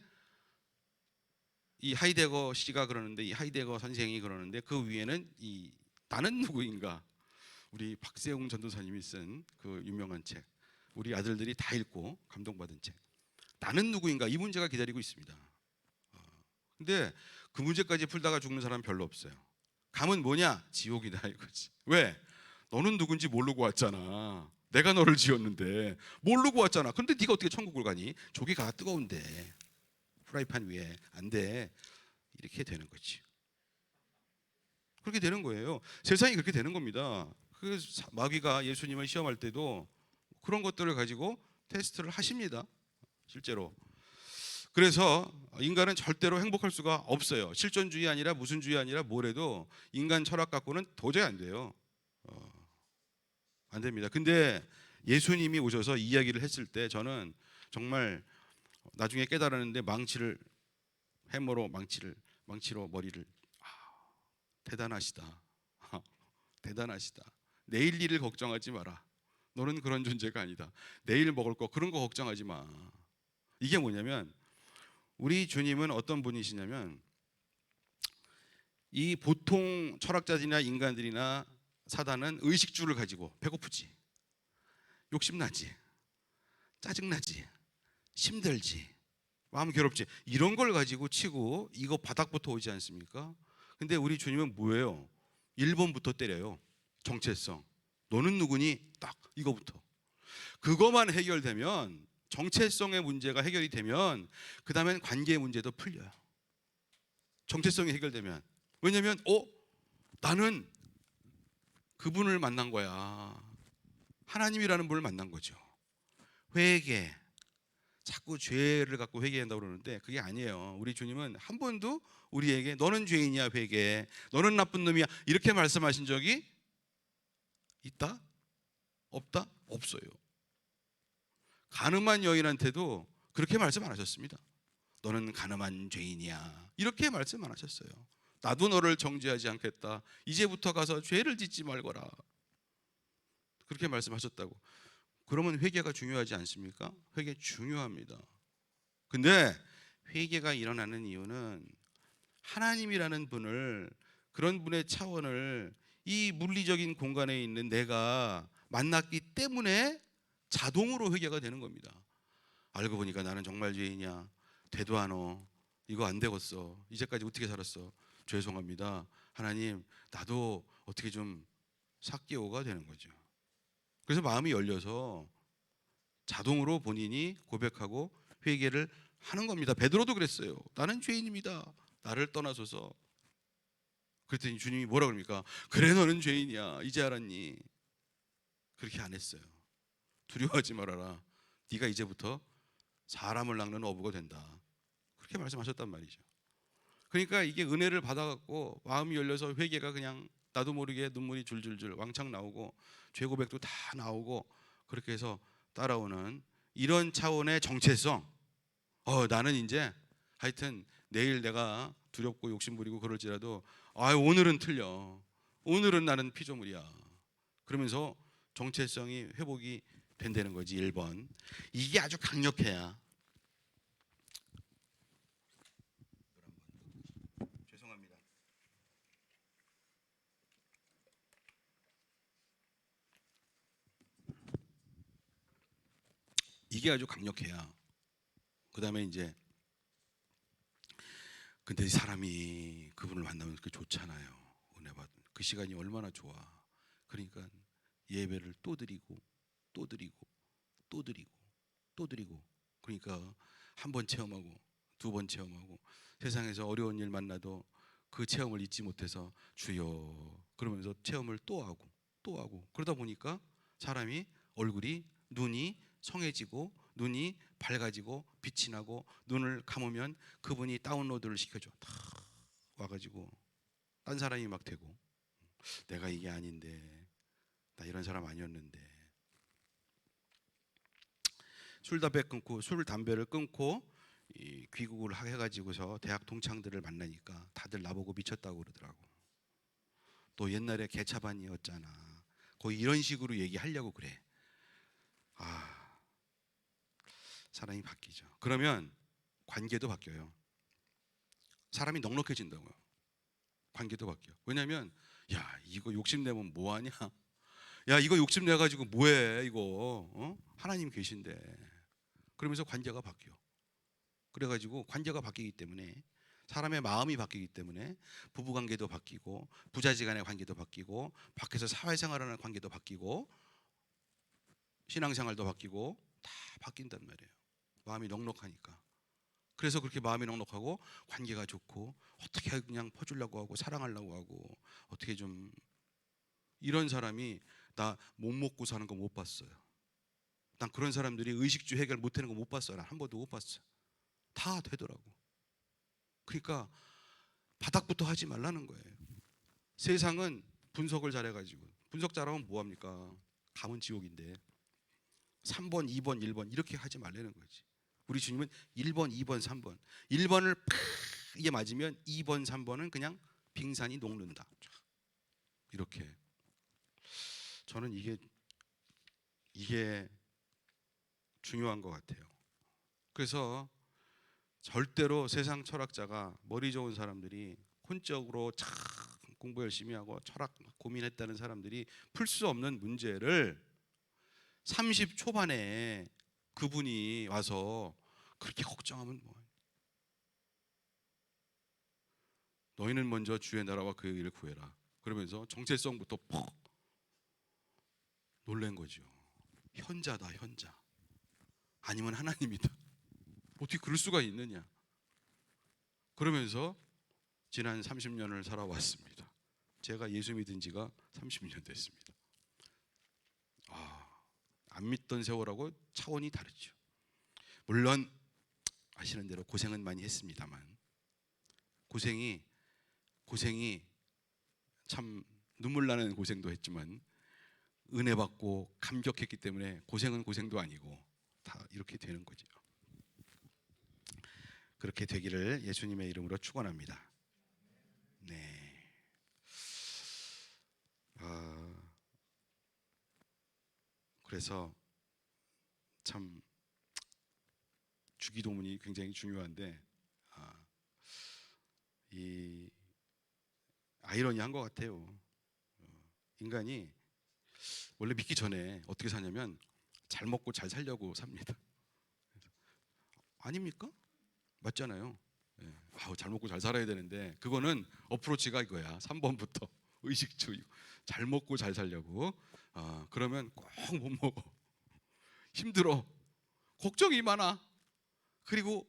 A: 이 하이데거 씨가 그러는데, 이 하이데거 선생이 그러는데, 그 위에는 이 나는 누구인가, 우리 박세웅 전도사님이 쓴 그 유명한 책, 우리 아들들이 다 읽고 감동받은 책, 나는 누구인가, 이 문제가 기다리고 있습니다. 근데 그 문제까지 풀다가 죽는 사람 별로 없어요. 감은 뭐냐? 지옥이다 이거지. 왜? 너는 누군지 모르고 왔잖아. 내가 너를 지었는데 모르고 왔잖아. 근데 네가 어떻게 천국을 가니? 조개가 뜨거운데 프라이팬 위에 안 돼. 이렇게 되는 거지. 그렇게 되는 거예요. 세상이 그렇게 되는 겁니다. 그 마귀가 예수님을 시험할 때도 그런 것들을 가지고 테스트를 하십니다. 실제로. 그래서 인간은 절대로 행복할 수가 없어요. 실존주의 아니라 무슨 주의 아니라 뭐래도 인간 철학 갖고는 도저히 안 돼요. 안 됩니다. 근데 예수님이 오셔서 이야기를 했을 때 저는 정말 나중에 깨달았는데, 해머로 망치로 머리를, 대단하시다. 대단하시다. 내일 일을 걱정하지 마라. 너는 그런 존재가 아니다. 내일 먹을 거 그런 거 걱정하지 마. 이게 뭐냐면, 우리 주님은 어떤 분이시냐면, 이 보통 철학자들이나 인간들이나 사단은 의식주를 가지고 배고프지, 욕심나지, 짜증나지, 힘들지, 마음 괴롭지, 이런 걸 가지고 치고 이거 바닥부터 오지 않습니까? 근데 우리 주님은 뭐예요? 1번부터 때려요. 정체성. 너는 누구니? 딱 이거부터. 그거만 해결되면, 정체성의 문제가 해결이 되면 그 다음엔 관계의 문제도 풀려요. 정체성이 해결되면. 왜냐하면 나는 그분을 만난 거야. 하나님이라는 분을 만난 거죠. 회개. 자꾸 죄를 갖고 회개한다고 그러는데 그게 아니에요. 우리 주님은 한 번도 우리에게 너는 죄인이야 회개해, 너는 나쁜 놈이야 이렇게 말씀하신 적이 있다? 없다? 없어요. 가늠한 여인한테도 그렇게 말씀 안 하셨습니다. 너는 가늠한 죄인이야 이렇게 말씀 안 하셨어요. 나도 너를 정죄하지 않겠다, 이제부터 가서 죄를 짓지 말거라, 그렇게 말씀하셨다고. 그러면 회개가 중요하지 않습니까? 회개 중요합니다. 근데 회개가 일어나는 이유는 하나님이라는 분을, 그런 분의 차원을 이 물리적인 공간에 있는 내가 만났기 때문에 자동으로 회개가 되는 겁니다. 알고 보니까 나는 정말 죄인이야. 되도 않어. 이거 안 되겠어. 이제까지 어떻게 살았어. 죄송합니다. 하나님, 나도 어떻게 좀 삭개오가 되는 거죠. 그래서 마음이 열려서 자동으로 본인이 고백하고 회개를 하는 겁니다. 베드로도 그랬어요. 나는 죄인입니다. 나를 떠나소서. 그랬더니 주님이 뭐라 그럽니까? 그래 너는 죄인이야. 이제 알았니? 그렇게 안 했어요. 두려워하지 말아라. 네가 이제부터 사람을 낚는 어부가 된다. 그렇게 말씀하셨단 말이죠. 그러니까 이게 은혜를 받아갖고 마음이 열려서 회개가 그냥 나도 모르게 눈물이 줄줄줄 왕창 나오고 죄 고백도 다 나오고, 그렇게 해서 따라오는 이런 차원의 정체성. 나는 이제 하여튼 내일 내가 두렵고 욕심부리고 그럴지라도 오늘은 틀려. 오늘은 나는 피조물이야. 그러면서 정체성이 회복이 된다는 거지. 1번. 이게 아주 강력해야. 죄송합니다. 이게 아주 강력해야. 그 다음에 이제 근데 사람이 그분을 만나면 그게 좋잖아요. 은혜 받은 그 시간이 얼마나 좋아. 그러니까 예배를 또 드리고 또 드리고 또 드리고 또 드리고, 그러니까 한 번 체험하고 두 번 체험하고, 세상에서 어려운 일 만나도 그 체험을 잊지 못해서 주여 그러면서 체험을 또 하고 또 하고, 그러다 보니까 사람이 얼굴이, 눈이 성해지고 눈이 밝아지고 빛이 나고, 눈을 감으면 그분이 다운로드를 시켜줘. 다 와가지고 딴 사람이 막 되고, 내가 이게 아닌데, 나 이런 사람 아니었는데. 술 담배를 끊고 귀국을 해가지고서 대학 동창들을 만나니까 다들 나보고 미쳤다고 그러더라고. 또 옛날에 개차반이었잖아. 거의 이런 식으로 얘기하려고 그래. 사람이 바뀌죠. 그러면 관계도 바뀌어요. 사람이 넉넉해진다고요. 관계도 바뀌어. 왜냐하면 야 이거 욕심내면 뭐하냐? 야 이거 욕심내가지고 뭐해 이거? 하나님 계신데. 그러면서 관계가 바뀌어. 그래가지고 관계가 바뀌기 때문에 사람의 마음이 바뀌기 때문에 부부관계도 바뀌고 부자지간의 관계도 바뀌고 밖에서 사회생활하는 관계도 바뀌고 신앙생활도 바뀌고 다 바뀐단 말이에요. 마음이 넉넉하니까. 그래서 그렇게 마음이 넉넉하고 관계가 좋고 어떻게 그냥 퍼주려고 하고 사랑하려고 하고 어떻게 좀 이런 사람이 나 못 먹고 사는 거 못 봤어요. 난 그런 사람들이 의식주 해결 못하는 거 못 봤어요. 난 한 번도 못 봤어요. 다 되더라고. 그러니까 바닥부터 하지 말라는 거예요. 세상은 분석을 잘해가지고 분석 잘하면 뭐합니까? 가면 지옥인데 3번, 2번, 1번 이렇게 하지 말라는 거지. 우리 주님은 1번, 2번, 3번 1번을 이게 맞으면 2번, 3번은 그냥 빙산이 녹는다. 이렇게 저는 이게 중요한 것 같아요. 그래서 절대로 세상 철학자가 머리 좋은 사람들이 혼적으로 참 공부 열심히 하고 철학 고민했다는 사람들이 풀 수 없는 문제를 30 초반에 그분이 와서 그렇게 걱정하면 뭐 너희는 먼저 주의 나라와 그의 의를 구해라 그러면서 정체성부터 퍽 놀란 거죠. 현자다 현자 아니면 하나님이다. 어떻게 그럴 수가 있느냐. 그러면서 지난 30년을 살아왔습니다. 제가 예수 믿은 지가 30년 됐습니다. 안 믿던 세월하고 차원이 다르죠. 물론 아시는 대로 고생은 많이 했습니다만 고생이 참 눈물 나는 고생도 했지만 은혜 받고 감격했기 때문에 고생은 고생도 아니고 다 이렇게 되는 거죠. 그렇게 되기를 예수님의 이름으로 축원합니다. 네. 그래서 참 주기도문이 굉장히 중요한데 이 아이러니한 것 같아요. 인간이 원래 믿기 전에 어떻게 사냐면 잘 먹고 잘 살려고 삽니다. 아닙니까? 맞잖아요. 네. 잘 먹고 잘 살아야 되는데 그거는 어프로치가 이거야. 3번부터 의식주의. 잘 먹고 잘 살려고. 그러면 꼭 못 먹어. 힘들어. 걱정이 많아. 그리고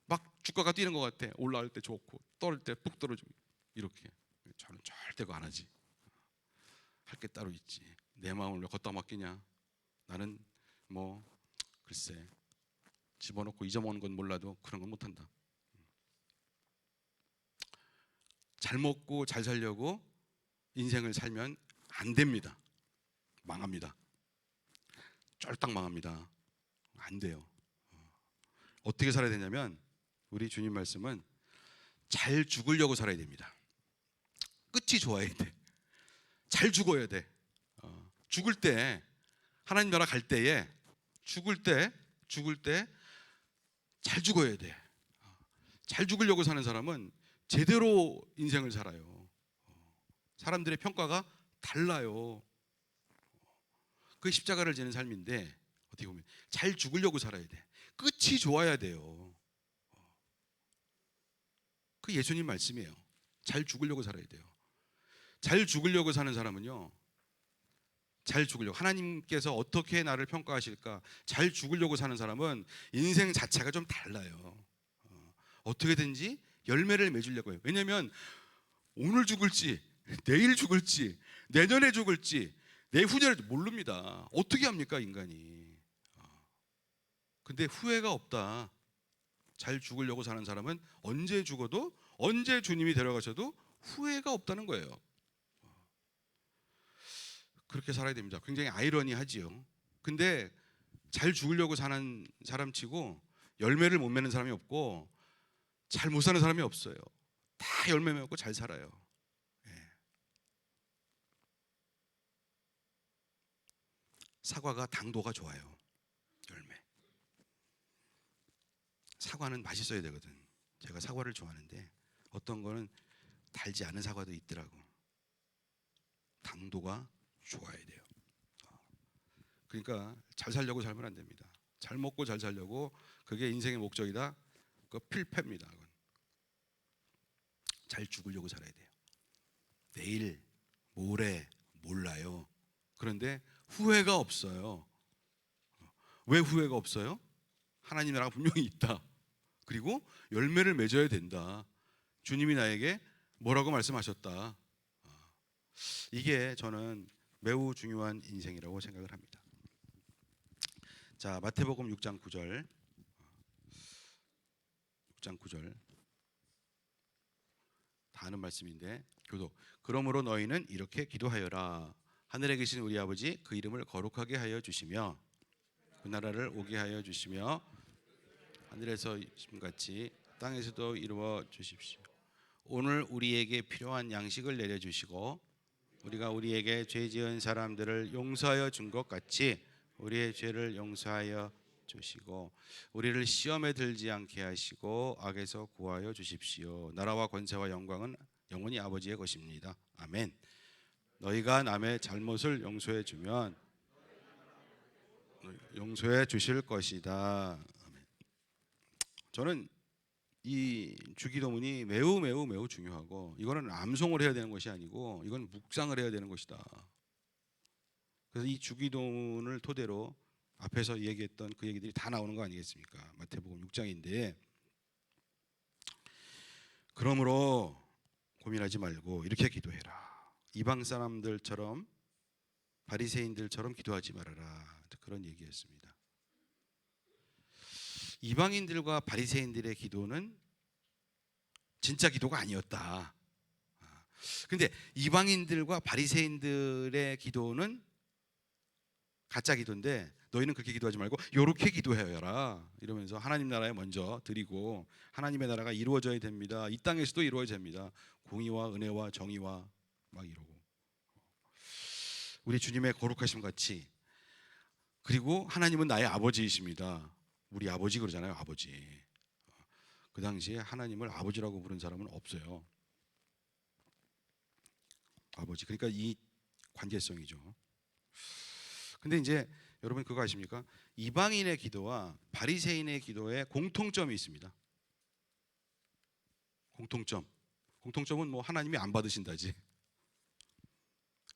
A: 막 주가가 뛰는 것 같아. 올라올 때 좋고 떨어질 때 푹 떨어지고 이렇게. 저는 절대 그거 안 하지. 할 게 따로 있지. 내 마음을 왜 걷다 맡기냐. 나는 뭐 글쎄 집어넣고 잊어먹는 건 몰라도 그런 건 못한다. 잘 먹고 잘 살려고 인생을 살면 안 됩니다. 망합니다. 쫄딱 망합니다. 안 돼요. 어떻게 살아야 되냐면 우리 주님 말씀은 잘 죽으려고 살아야 됩니다. 끝이 좋아야 돼. 잘 죽어야 돼. 죽을 때 하나님 나라 갈 때에 죽을 때 잘 죽어야 돼. 잘 죽으려고 사는 사람은 제대로 인생을 살아요. 사람들의 평가가 달라요. 그게 십자가를 지는 삶인데 어떻게 보면 잘 죽으려고 살아야 돼. 끝이 좋아야 돼요. 그 예수님 말씀이에요. 잘 죽으려고 살아야 돼요. 잘 죽으려고 사는 사람은요. 잘 죽으려고 하나님께서 어떻게 나를 평가하실까 잘 죽으려고 사는 사람은 인생 자체가 좀 달라요. 어떻게든지 열매를 맺으려고 해요. 왜냐하면 오늘 죽을지 내일 죽을지 내년에 죽을지 내후년에 모릅니다. 어떻게 합니까 인간이. 근데 후회가 없다. 잘 죽으려고 사는 사람은 언제 죽어도 언제 주님이 데려가셔도 후회가 없다는 거예요. 그렇게 살아야 됩니다. 굉장히 아이러니하지요. 근데 잘 죽으려고 사는 사람치고 열매를 못 맺는 사람이 없고 잘 못 사는 사람이 없어요. 다 열매 맺고 잘 살아요. 사과가 당도가 좋아요. 열매. 사과는 맛있어야 되거든. 제가 사과를 좋아하는데 어떤 거는 달지 않은 사과도 있더라고. 당도가 좋아야 돼요. 그러니까 잘 살려고 살면 안 됩니다. 잘 먹고 잘 살려고, 그게 인생의 목적이다. 그거 필패입니다. 그건. 잘 죽으려고 살아야 돼요. 내일, 모레 몰라요. 그런데 후회가 없어요. 왜 후회가 없어요? 하나님 나라가 분명히 있다. 그리고 열매를 맺어야 된다. 주님이 나에게 뭐라고 말씀하셨다. 이게 저는 매우 중요한 인생이라고 생각을 합니다. 자, 마태복음 6장 9절. 6장 9절. 다 아는 말씀인데 교독. 그러므로 너희는 이렇게 기도하여라. 하늘에 계신 우리 아버지, 그 이름을 거룩하게 하여 주시며 그 나라를 오게 하여 주시며 하늘에서 같이 땅에서도 이루어 주십시오. 오늘 우리에게 필요한 양식을 내려 주시고 우리가 우리에게 죄 지은 사람들을 용서하여 준 것 같이 우리의 죄를 용서하여 주시고 우리를 시험에 들지 않게 하시고 악에서 구하여 주십시오. 나라와 권세와 영광은 영원히 아버지의 것입니다. 아멘. 너희가 남의 잘못을 용서해 주면 용서해 주실 것이다. 아멘. 저는 이 주기도문이 매우 중요하고, 이거는 암송을 해야 되는 것이 아니고 이건 묵상을 해야 되는 것이다. 그래서 이 주기도문을 토대로 앞에서 얘기했던 그 얘기들이 다 나오는 거 아니겠습니까? 마태복음 6장인데, 그러므로 고민하지 말고 이렇게 기도해라. 이방 사람들처럼 바리새인들처럼 기도하지 말아라. 그런 얘기였습니다. 이방인들과 바리새인들의 기도는 진짜 기도가 아니었다. 근데 이방인들과 바리새인들의 기도는 가짜 기도인데 너희는 그렇게 기도하지 말고 이렇게 기도해라 이러면서 하나님 나라에 먼저 드리고 하나님의 나라가 이루어져야 됩니다. 이 땅에서도 이루어져야 됩니다. 공의와 은혜와 정의와 막 이러고 우리 주님의 거룩하심 같이. 그리고 하나님은 나의 아버지이십니다. 우리 아버지 그러잖아요. 아버지. 그 당시에 하나님을 아버지라고 부른 사람은 없어요. 아버지. 그러니까 이 관계성이죠. 근데 이제 여러분 그거 아십니까? 이방인의 기도와 바리새인의 기도에 공통점이 있습니다. 공통점은 뭐 하나님이 안 받으신다지.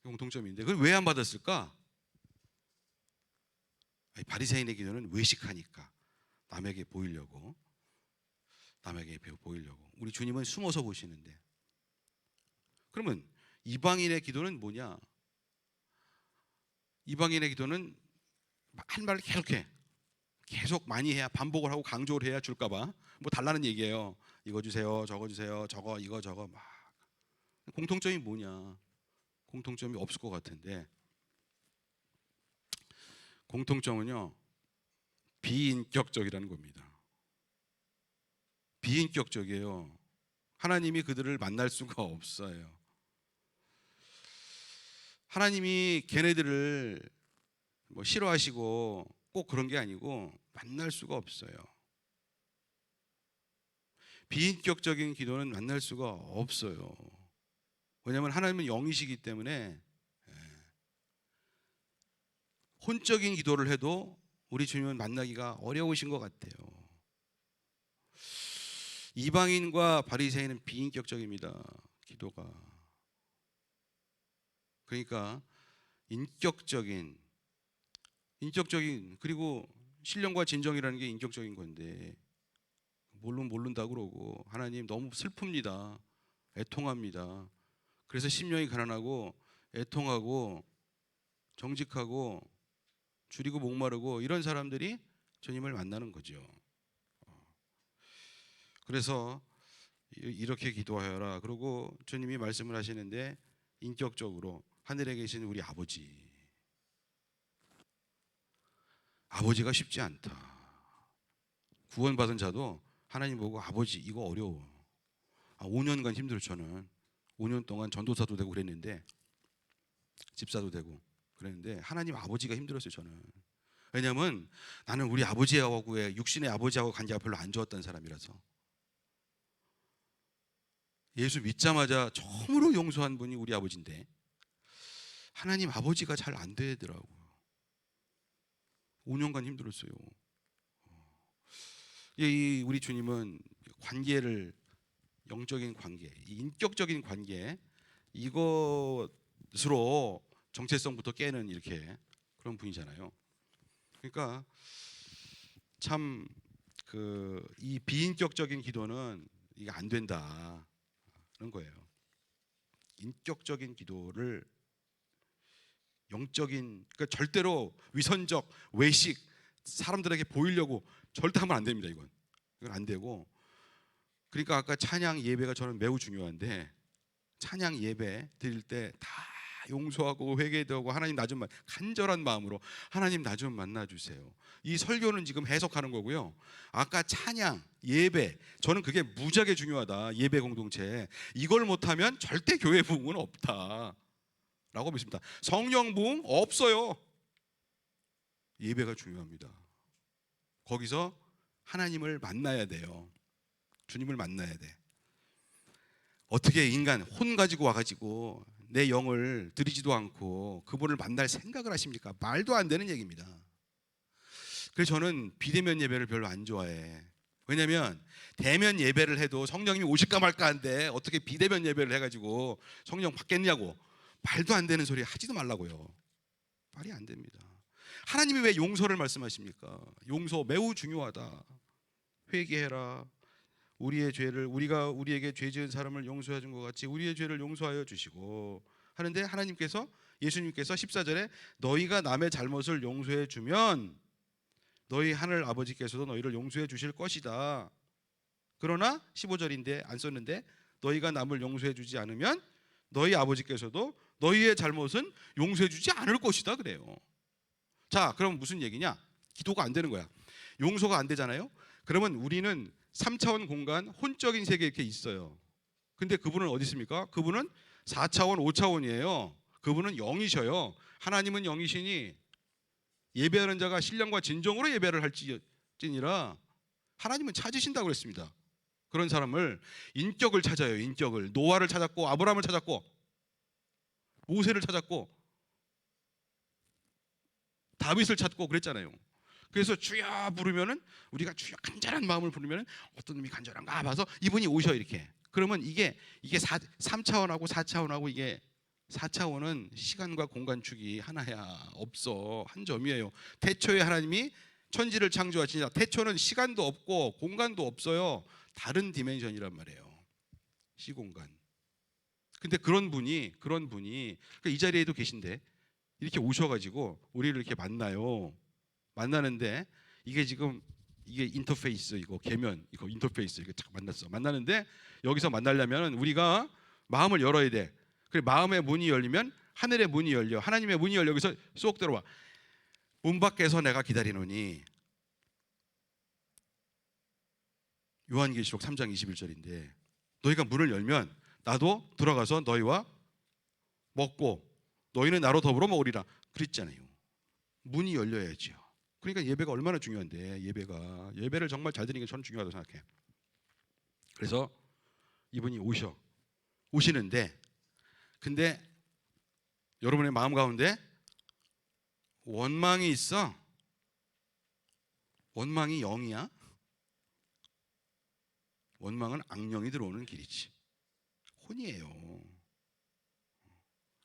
A: 공통점인데 그걸 왜 안 받았을까? 바리새인의 기도는 외식하니까, 남에게 보이려고. 우리 주님은 숨어서 보시는데. 그러면 이방인의 기도는 뭐냐? 이방인의 기도는 한 말을 계속 많이 해야, 반복을 하고 강조를 해야 줄까봐 뭐 달라는 얘기예요. 이거 주세요, 저거 주세요, 저거 이거 저거 막. 공통점이 뭐냐? 공통점이 없을 것 같은데, 공통점은요 비인격적이라는 겁니다. 비인격적이에요. 하나님이 그들을 만날 수가 없어요. 하나님이 걔네들을 뭐 싫어하시고 꼭 그런 게 아니고 만날 수가 없어요. 비인격적인 기도는 만날 수가 없어요. 왜냐하면 하나님은 영이시기 때문에 혼적인 기도를 해도 우리 주님은 만나기가 어려우신 것 같아요. 이방인과 바리새인은 비인격적입니다. 기도가. 그러니까 인격적인 그리고 신령과 진정이라는 게 인격적인 건데 모른다 그러고 하나님 너무 슬픕니다. 애통합니다. 그래서 심령이 가난하고 애통하고 정직하고 줄이고 목마르고 이런 사람들이 주님을 만나는 거죠. 그래서 이렇게 기도하여라. 그리고 주님이 말씀을 하시는데 인격적으로 하늘에 계신 우리 아버지가 쉽지 않다. 구원받은 자도 하나님 보고 아버지 이거 어려워. 5년간 힘들어. 저는 5년 동안 전도사도 되고 그랬는데, 집사도 되고 그랬는데 하나님 아버지가 힘들었어요. 저는. 왜냐하면 나는 우리 아버지하고의 육신의 아버지하고 관계가 별로 안 좋았던 사람이라서. 예수 믿자마자 처음으로 용서한 분이 우리 아버지인데 하나님 아버지가 잘 안 되더라고요. 5년간 힘들었어요. 우리 주님은 관계를, 영적인 관계, 인격적인 관계, 이것으로 정체성부터 깨는 이렇게 그런 분이잖아요. 그러니까 참 이 비인격적인 기도는 이게 안 된다 그런 거예요. 인격적인 기도를, 영적인, 그러니까 절대로 위선적, 외식, 사람들에게 보이려고 절대 하면 안 됩니다. 이건 안 되고. 그러니까 아까 찬양 예배가 저는 매우 중요한데, 찬양 예배 드릴 때 다 용서하고 회개도 하고 하나님 나 좀 간절한 마음으로 하나님 나 좀 만나 주세요. 이 설교는 지금 해석하는 거고요. 아까 찬양 예배, 저는 그게 무지하게 중요하다. 예배 공동체, 이걸 못하면 절대 교회 부흥은 없다 라고 믿습니다. 성령 부흥 없어요. 예배가 중요합니다. 거기서 하나님을 만나야 돼요. 주님을 만나야 돼. 어떻게 인간 혼 가지고 와가지고 내 영을 드리지도 않고 그분을 만날 생각을 하십니까? 말도 안 되는 얘기입니다. 그래서 저는 비대면 예배를 별로 안 좋아해. 왜냐하면 대면 예배를 해도 성령님이 오실까 말까 한데 어떻게 비대면 예배를 해가지고 성령 받겠냐고, 말도 안 되는 소리 하지도 말라고요. 말이 안 됩니다. 하나님이 왜 용서를 말씀하십니까? 용서 매우 중요하다. 회개해라. 우리의 죄를, 우리가 우리에게 죄 지은 사람을 용서해 준 것 같이 우리의 죄를 용서하여 주시고 하는데, 하나님께서, 예수님께서 14절에 너희가 남의 잘못을 용서해 주면 너희 하늘 아버지께서도 너희를 용서해 주실 것이다. 그러나 15절인데 안 썼는데 너희가 남을 용서해 주지 않으면 너희 아버지께서도 너희의 잘못은 용서해 주지 않을 것이다 그래요. 자, 그럼 무슨 얘기냐? 기도가 안 되는 거야. 용서가 안 되잖아요. 그러면 우리는 3차원 공간, 혼적인 세계에 이렇게 있어요. 근데 그분은 어디 있습니까? 그분은 4차원, 5차원이에요. 그분은 영이셔요. 하나님은 영이시니 예배하는 자가 신령과 진정으로 예배를 할지니라. 하나님은 찾으신다고 그랬습니다. 그런 사람을, 인격을 찾아요. 인격을. 노아를 찾았고 아브라함을 찾았고 모세를 찾았고 다윗을 찾고 그랬잖아요. 그래서 주여 부르면은, 우리가 주여 간절한 마음을 부르면은 어떤 놈이 간절한가 봐서 이분이 오셔 이렇게. 그러면 이게 3차원하고 4차원하고, 이게 4차원은 시간과 공간 축이 하나야. 없어. 한 점이에요. 태초에 하나님이 천지를 창조하시니라. 태초는 시간도 없고 공간도 없어요. 다른 디멘션이란 말이에요. 시공간. 근데 그런 분이 그러니까 이 자리에도 계신데 이렇게 오셔가지고 우리를 이렇게 만나요. 만나는데 이게 지금 이게 인터페이스, 이거 계면, 이거 인터페이스 이렇게 딱 만나는데 여기서 만나려면 우리가 마음을 열어야 돼. 그래, 마음의 문이 열리면 하늘의 문이 열려. 하나님의 문이 열려. 여기서 쏙 들어와. 문 밖에서 내가 기다리노니. 요한계시록 3장 21절인데 너희가 문을 열면 나도 들어가서 너희와 먹고 너희는 나로 더불어 먹으리라 그랬잖아요. 문이 열려야죠. 그러니까 예배가 얼마나 중요한데, 예배를 정말 잘 드리는 게 저는 중요하다고 생각해요. 그래서 이분이 오시는데, 근데 여러분의 마음 가운데 원망이 있어. 원망이 영이야? 원망은 악령이 들어오는 길이지. 혼이에요.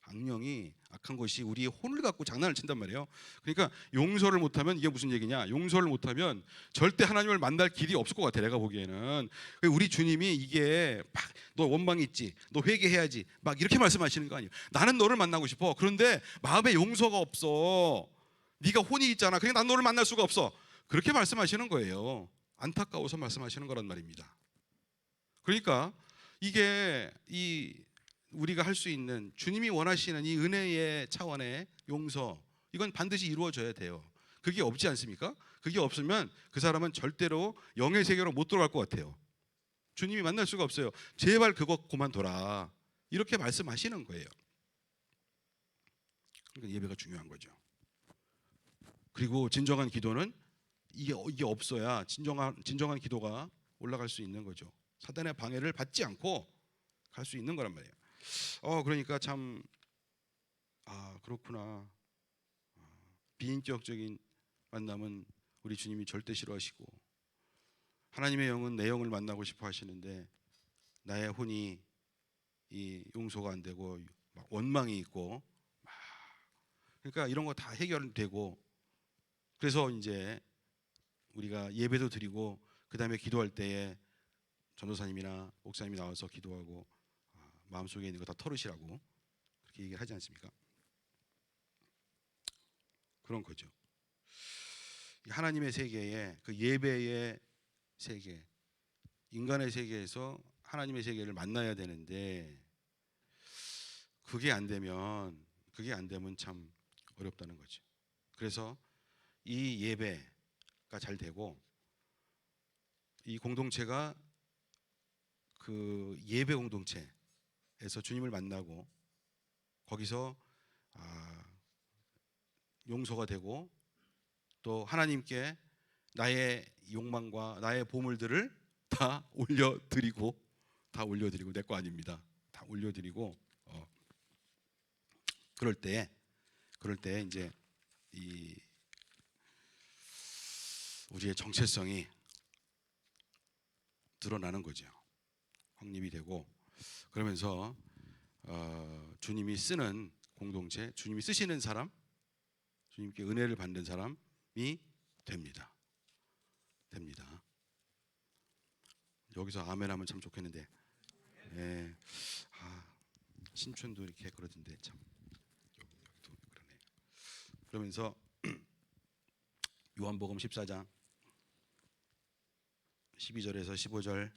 A: 악령이, 악한 것이 우리의 혼을 갖고 장난을 친단 말이에요. 그러니까 용서를 못하면 이게 무슨 얘기냐? 용서를 못하면 절대 하나님을 만날 길이 없을 것 같아. 내가 보기에는. 우리 주님이 이게 막 너 원망 있지, 너 회개해야지, 막 이렇게 말씀하시는 거 아니에요. 나는 너를 만나고 싶어. 그런데 마음에 용서가 없어. 네가 혼이 있잖아. 그러니까 난 너를 만날 수가 없어. 그렇게 말씀하시는 거예요. 안타까워서 말씀하시는 거란 말입니다. 그러니까 이게 우리가 할 수 있는, 주님이 원하시는 이 은혜의 차원의 용서, 이건 반드시 이루어져야 돼요. 그게 없지 않습니까? 그게 없으면 그 사람은 절대로 영의 세계로 못 들어갈 것 같아요. 주님이 만날 수가 없어요. 제발 그거 그만둬라. 이렇게 말씀하시는 거예요. 그러니까 예배가 중요한 거죠. 그리고 진정한 기도는 이게 없어야 진정한 기도가 올라갈 수 있는 거죠. 사단의 방해를 받지 않고 갈 수 있는 거란 말이에요. 그러니까 참 그렇구나. 비인격적인 만남은 우리 주님이 절대 싫어하시고, 하나님의 영은 내 영을 만나고 싶어 하시는데 나의 혼이 이 용서가 안 되고 막 원망이 있고, 그러니까 이런 거 다 해결되고, 그래서 이제 우리가 예배도 드리고 그 다음에 기도할 때에 전도사님이나 목사님이 나와서 기도하고 마음속에 있는 거 다 털으시라고 그렇게 얘기를 하지 않습니까? 그런 거죠. 하나님의 세계에, 그 예배의 세계, 인간의 세계에서 하나님의 세계를 만나야 되는데 그게 안 되면 참 어렵다는 거죠. 그래서 이 예배가 잘 되고, 이 공동체가 그 예배 공동체에서 주님을 만나고 거기서 용서가 되고, 또 하나님께 나의 욕망과 나의 보물들을 다 올려드리고 내 거 아닙니다. 다 올려드리고, 그럴 때 이제 이 우리의 정체성이 드러나는 거죠. 확립이 되고, 그러면서 주님이 쓰는 공동체, 주님이 쓰시는 사람, 주님께 은혜를 받는 사람이 됩니다. 여기서 아멘 하면 참 좋겠는데, 네. 신촌도 이렇게 그러던데 참 여기도 그러네요. 그러면서 요한복음 14장 12절에서 15절,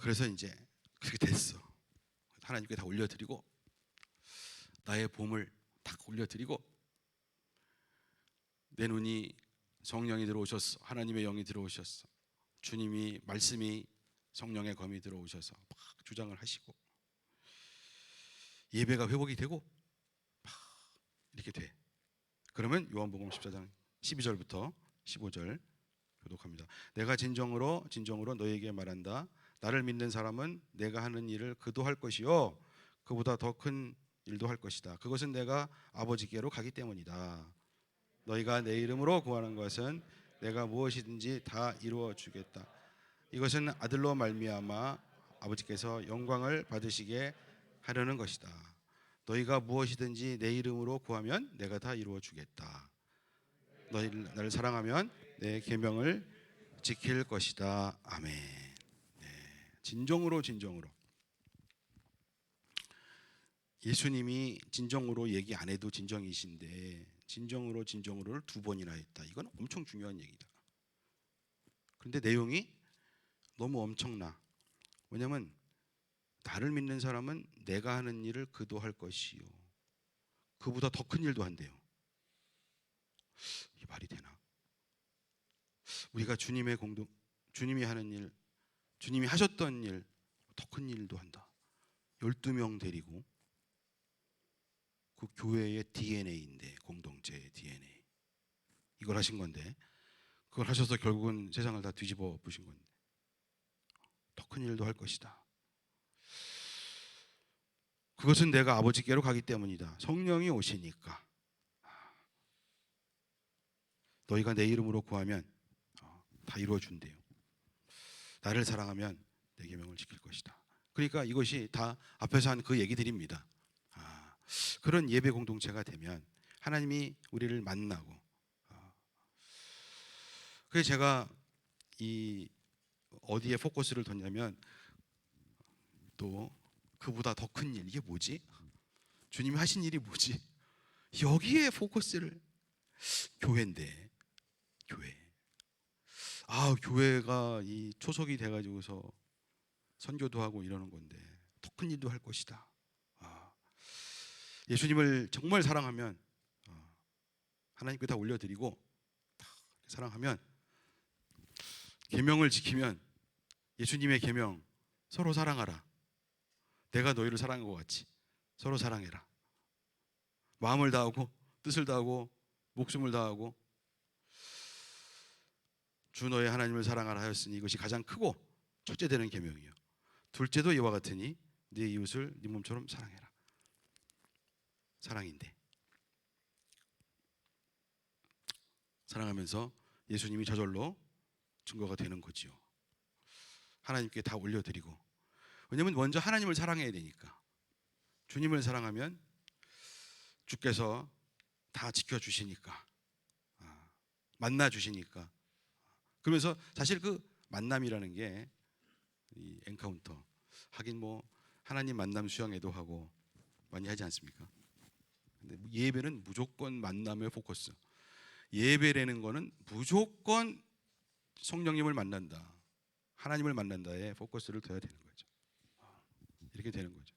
A: 그래서 이제 그렇게 됐어. 하나님께 다 올려드리고 나의 보물 다 올려드리고, 내 눈이 성령이 들어오셨어. 하나님의 영이 들어오셨어. 주님이 말씀이 성령의 검이 들어오셔서 막 주장을 하시고 예배가 회복이 되고 막 이렇게 돼. 그러면 요한복음 14장 12절부터 15절 교독합니다. 내가 진정으로 너희에게 말한다. 나를 믿는 사람은 내가 하는 일을 그도 할 것이요 그보다 더 큰 일도 할 것이다. 그것은 내가 아버지께로 가기 때문이다. 너희가 내 이름으로 구하는 것은 내가 무엇이든지 다 이루어 주겠다. 이것은 아들로 말미암아 아버지께서 영광을 받으시게 하려는 것이다. 너희가 무엇이든지 내 이름으로 구하면 내가 다 이루어 주겠다. 너희 나를 사랑하면 내 계명을 지킬 것이다. 아멘. 네. 진정으로 예수님이 진정으로 얘기 안 해도 진정이신데 진정으로를 두 번이나 했다. 이건 엄청 중요한 얘기다. 그런데 내용이 너무 엄청나. 왜냐하면 나를 믿는 사람은 내가 하는 일을 그도 할 것이요 그보다 더 큰 일도 한대요. 이게 말이 되나? 우리가 주님이 하는 일, 주님이 하셨던 일, 더 큰 일도 한다. 12명 데리고, 그 교회의 DNA인데, 공동체의 DNA 이걸 하신 건데, 그걸 하셔서 결국은 세상을 다 뒤집어 부신 건데, 더 큰 일도 할 것이다. 그것은 내가 아버지께로 가기 때문이다. 성령이 오시니까. 너희가 내 이름으로 구하면 다 이루어 준대요. 나를 사랑하면 내 계명을 지킬 것이다. 그러니까 이것이 다 앞에서 한 그 얘기들입니다. 그런 예배 공동체가 되면 하나님이 우리를 만나고, 그래서 제가 이 어디에 포커스를 뒀냐면, 또 그보다 더 큰 일, 이게 뭐지? 주님이 하신 일이 뭐지? 여기에 포커스를, 교회인데, 교회가 이 초석이 돼가지고서 선교도 하고 이러는 건데 더 큰 일도 할 것이다. 예수님을 정말 사랑하면 하나님께 다 올려드리고 사랑하면, 계명을 지키면, 예수님의 계명, 서로 사랑하라. 내가 너희를 사랑한 것 같이 서로 사랑해라. 마음을 다하고 뜻을 다하고 목숨을 다하고 주 너의 하나님을 사랑하라 하였으니 이것이 가장 크고 첫째 되는 계명이요. 둘째도 이와 같으니 네 이웃을 네 몸처럼 사랑해라. 사랑인데 사랑하면서 예수님이 저절로 증거가 되는 거지요. 하나님께 다 올려드리고, 왜냐하면 먼저 하나님을 사랑해야 되니까. 주님을 사랑하면 주께서 다 지켜주시니까, 만나 주시니까. 그러면서 사실 그 만남이라는 게 이 엔카운터, 하긴 뭐 하나님 만남 수양회도 하고 많이 하지 않습니까? 근데 예배는 무조건 만남의 포커스. 예배라는 거는 무조건 성령님을 만난다, 하나님을 만난다에 포커스를 둬야 되는 거죠. 이렇게 되는 거죠.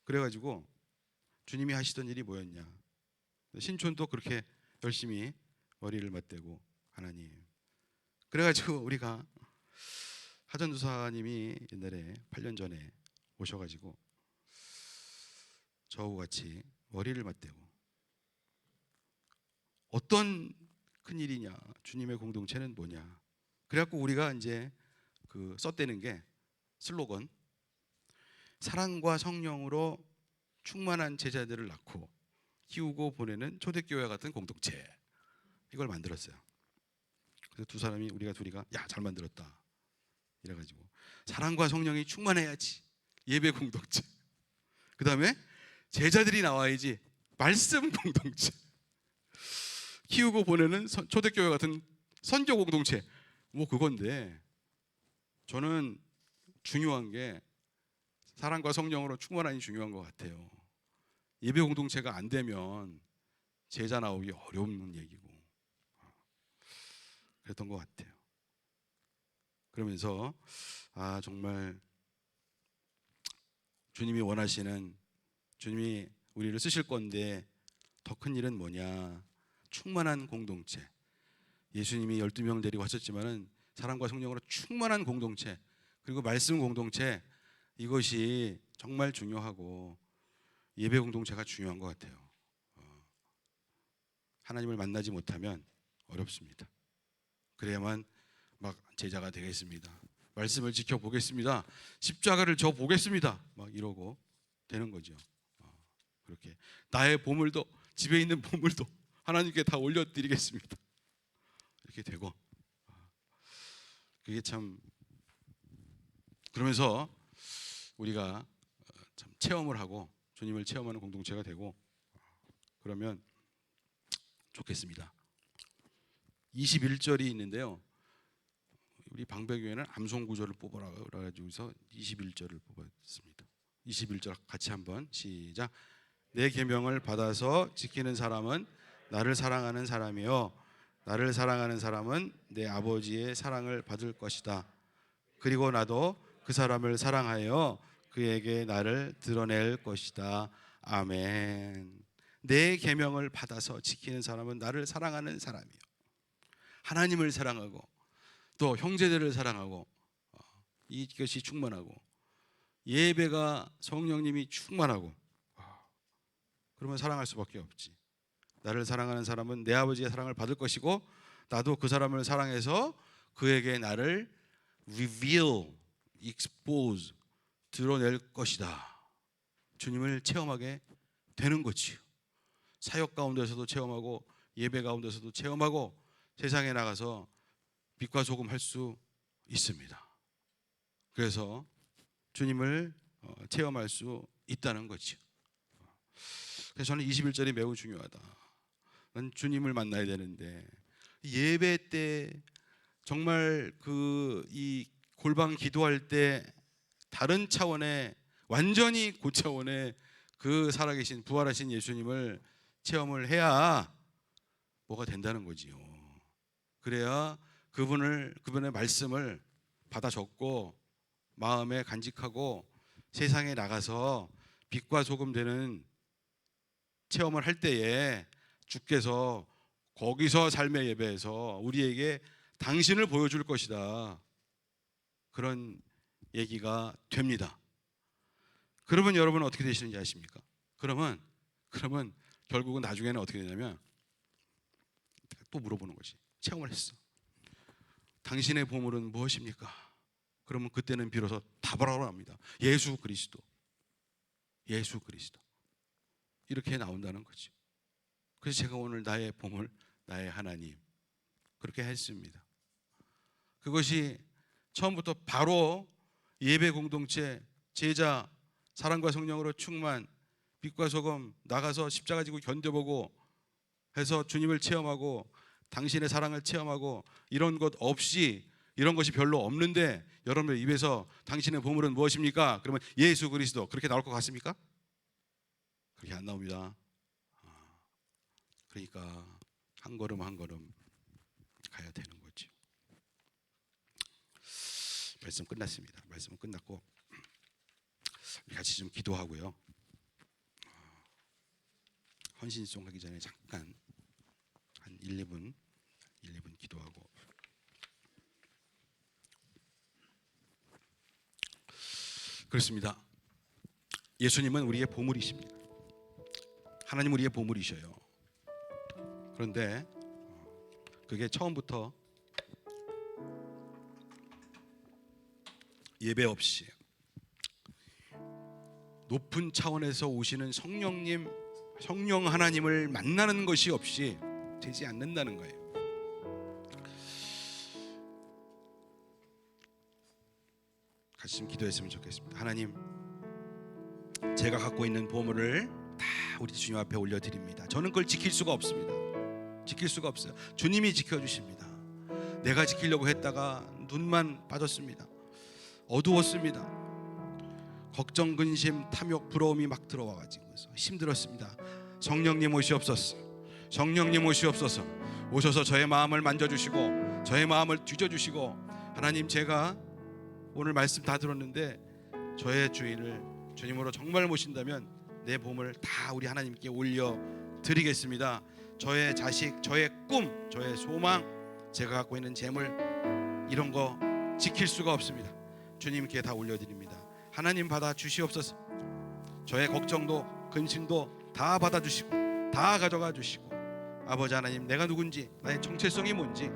A: 그래가지고 주님이 하시던 일이 뭐였냐? 신촌도 그렇게 열심히 머리를 맞대고 하나님. 그래가지고 우리가 하전도사님이 옛날에 8년 전에 오셔가지고 저하고 같이 머리를 맞대고, 어떤 큰 일이냐? 주님의 공동체는 뭐냐? 그래갖고 우리가 이제 그 썼대는 게 슬로건, 사랑과 성령으로 충만한 제자들을 낳고 키우고 보내는 초대교회 같은 공동체, 이걸 만들었어요. 그래서 두 사람이, 우리가 둘이가 야, 잘 만들었다 이래가지고, 사랑과 성령이 충만해야지 예배 공동체, 그 다음에 제자들이 나와야지 말씀 공동체, 키우고 보내는 초대교회 같은 선교 공동체, 뭐 그건데, 저는 중요한 게 사랑과 성령으로 충만하니 중요한 것 같아요. 예배 공동체가 안 되면 제자 나오기 어려운 얘기고, 그랬던 것 같아요. 그러면서 정말 주님이 원하시는, 주님이 우리를 쓰실 건데 더 큰 일은 뭐냐? 충만한 공동체. 예수님이 12명 데리고 하셨지만은 사랑과 성령으로 충만한 공동체, 그리고 말씀 공동체, 이것이 정말 중요하고 예배 공동체가 중요한 것 같아요. 하나님을 만나지 못하면 어렵습니다. 그래야만 막 제자가 되겠습니다, 말씀을 지켜보겠습니다, 십자가를 져 보겠습니다, 막 이러고 되는 거죠. 그렇게 나의 보물도, 집에 있는 보물도 하나님께 다 올려드리겠습니다, 이렇게 되고, 그게 참, 그러면서 우리가 참 체험을 하고 주님을 체험하는 공동체가 되고 그러면 좋겠습니다. 21절이 있는데요, 우리 방배교회는 암송구절을 뽑아라 그래가지고서 21절을 뽑았습니다. 21절 같이 한번 시작. 내 계명을 받아서 지키는 사람은 나를 사랑하는 사람이요, 나를 사랑하는 사람은 내 아버지의 사랑을 받을 것이다. 그리고 나도 그 사람을 사랑하여 그에게 나를 드러낼 것이다. 아멘. 내 계명을 받아서 지키는 사람은 나를 사랑하는 사람이요, 하나님을 사랑하고 또 형제들을 사랑하고, 이것이 충만하고, 예배가 성령님이 충만하고, 그러면 사랑할 수밖에 없지. 나를 사랑하는 사람은 내 아버지의 사랑을 받을 것이고 나도 그 사람을 사랑해서 그에게 나를 reveal, expose, 드러낼 것이다. 주님을 체험하게 되는 거지요. 사역 가운데서도 체험하고 예배 가운데서도 체험하고 세상에 나가서 빛과 소금 할 수 있습니다. 그래서 주님을 체험할 수 있다는 거죠. 그래서 저는 21절이 매우 중요하다. 난 주님을 만나야 되는데, 예배 때 정말 이 골방 기도할 때 다른 차원의, 완전히 고차원의 그 살아계신 부활하신 예수님을 체험을 해야 뭐가 된다는 거지요. 그래야 그분의 말씀을 받아 적고 마음에 간직하고 세상에 나가서 빛과 소금 되는 체험을 할 때에 주께서 거기서 삶의 예배에서 우리에게 당신을 보여줄 것이다, 그런 얘기가 됩니다. 그러면 여러분은 어떻게 되시는지 아십니까? 그러면 결국은 나중에는 어떻게 되냐면 또 물어보는 것이, 체험을 했어, 당신의 보물은 무엇입니까? 그러면 그때는 비로소 답을 합니다. 예수 그리스도. 예수 그리스도. 이렇게 나온다는 거죠. 그래서 제가 오늘 나의 보물, 나의 하나님 그렇게 했습니다. 그것이 처음부터 바로 예배 공동체, 제자, 사랑과 성령으로 충만, 빛과 소금, 나가서 십자가 지고 견뎌보고 해서 주님을 체험하고 당신의 사랑을 체험하고 이런 것 없이, 이런 것이 별로 없는데 여러분의 입에서 당신의 보물은 무엇입니까? 그러면 예수 그리스도, 그렇게 나올 것 같습니까? 그렇게 안 나옵니다. 그러니까 한 걸음 한 걸음 가야 되는 거죠. 말씀 끝났습니다. 말씀은 끝났고 우리 같이 좀 기도하고요. 헌신송 하기 전에 잠깐 한 1, 2분 기도하고 그렇습니다. 예수님은 우리의 보물이십니다. 하나님 우리의 보물이셔요. 그런데 그게 처음부터 예배 없이 높은 차원에서 오시는 성령님, 성령 하나님을 만나는 것이 없이 되지 않는다는 거예요. 같이 좀 기도했으면 좋겠습니다. 하나님, 제가 갖고 있는 보물을 다 우리 주님 앞에 올려드립니다. 저는 그걸 지킬 수가 없습니다. 지킬 수가 없어요. 주님이 지켜주십니다. 내가 지키려고 했다가 눈만 빠졌습니다. 어두웠습니다. 걱정, 근심, 탐욕, 부러움이 막 들어와가지고 힘들었습니다. 성령님 오시옵소서. 성령님 오시옵소서. 오셔서 저의 마음을 만져주시고 저의 마음을 뒤져주시고, 하나님 제가 오늘 말씀 다 들었는데 저의 주인을 주님으로 정말 모신다면 내 보물 다 우리 하나님께 올려드리겠습니다. 저의 자식, 저의 꿈, 저의 소망, 제가 갖고 있는 재물 이런 거 지킬 수가 없습니다. 주님께 다 올려드립니다. 하나님 받아 주시옵소서. 저의 걱정도 근심도 다 받아주시고 다 가져가 주시고, 아버지 하나님, 내가 누군지, 나의 정체성이 뭔지,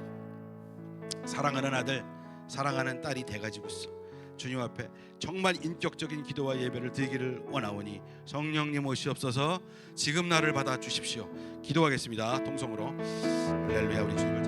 A: 사랑하는 아들, 사랑하는 딸이 돼가지고서 주님 앞에 정말 인격적인 기도와 예배를 드리기를 원하오니 성령님 오시옵소서. 지금 나를 받아 주십시오. 기도하겠습니다. 통성으로. 할렐루야. 우리 주님을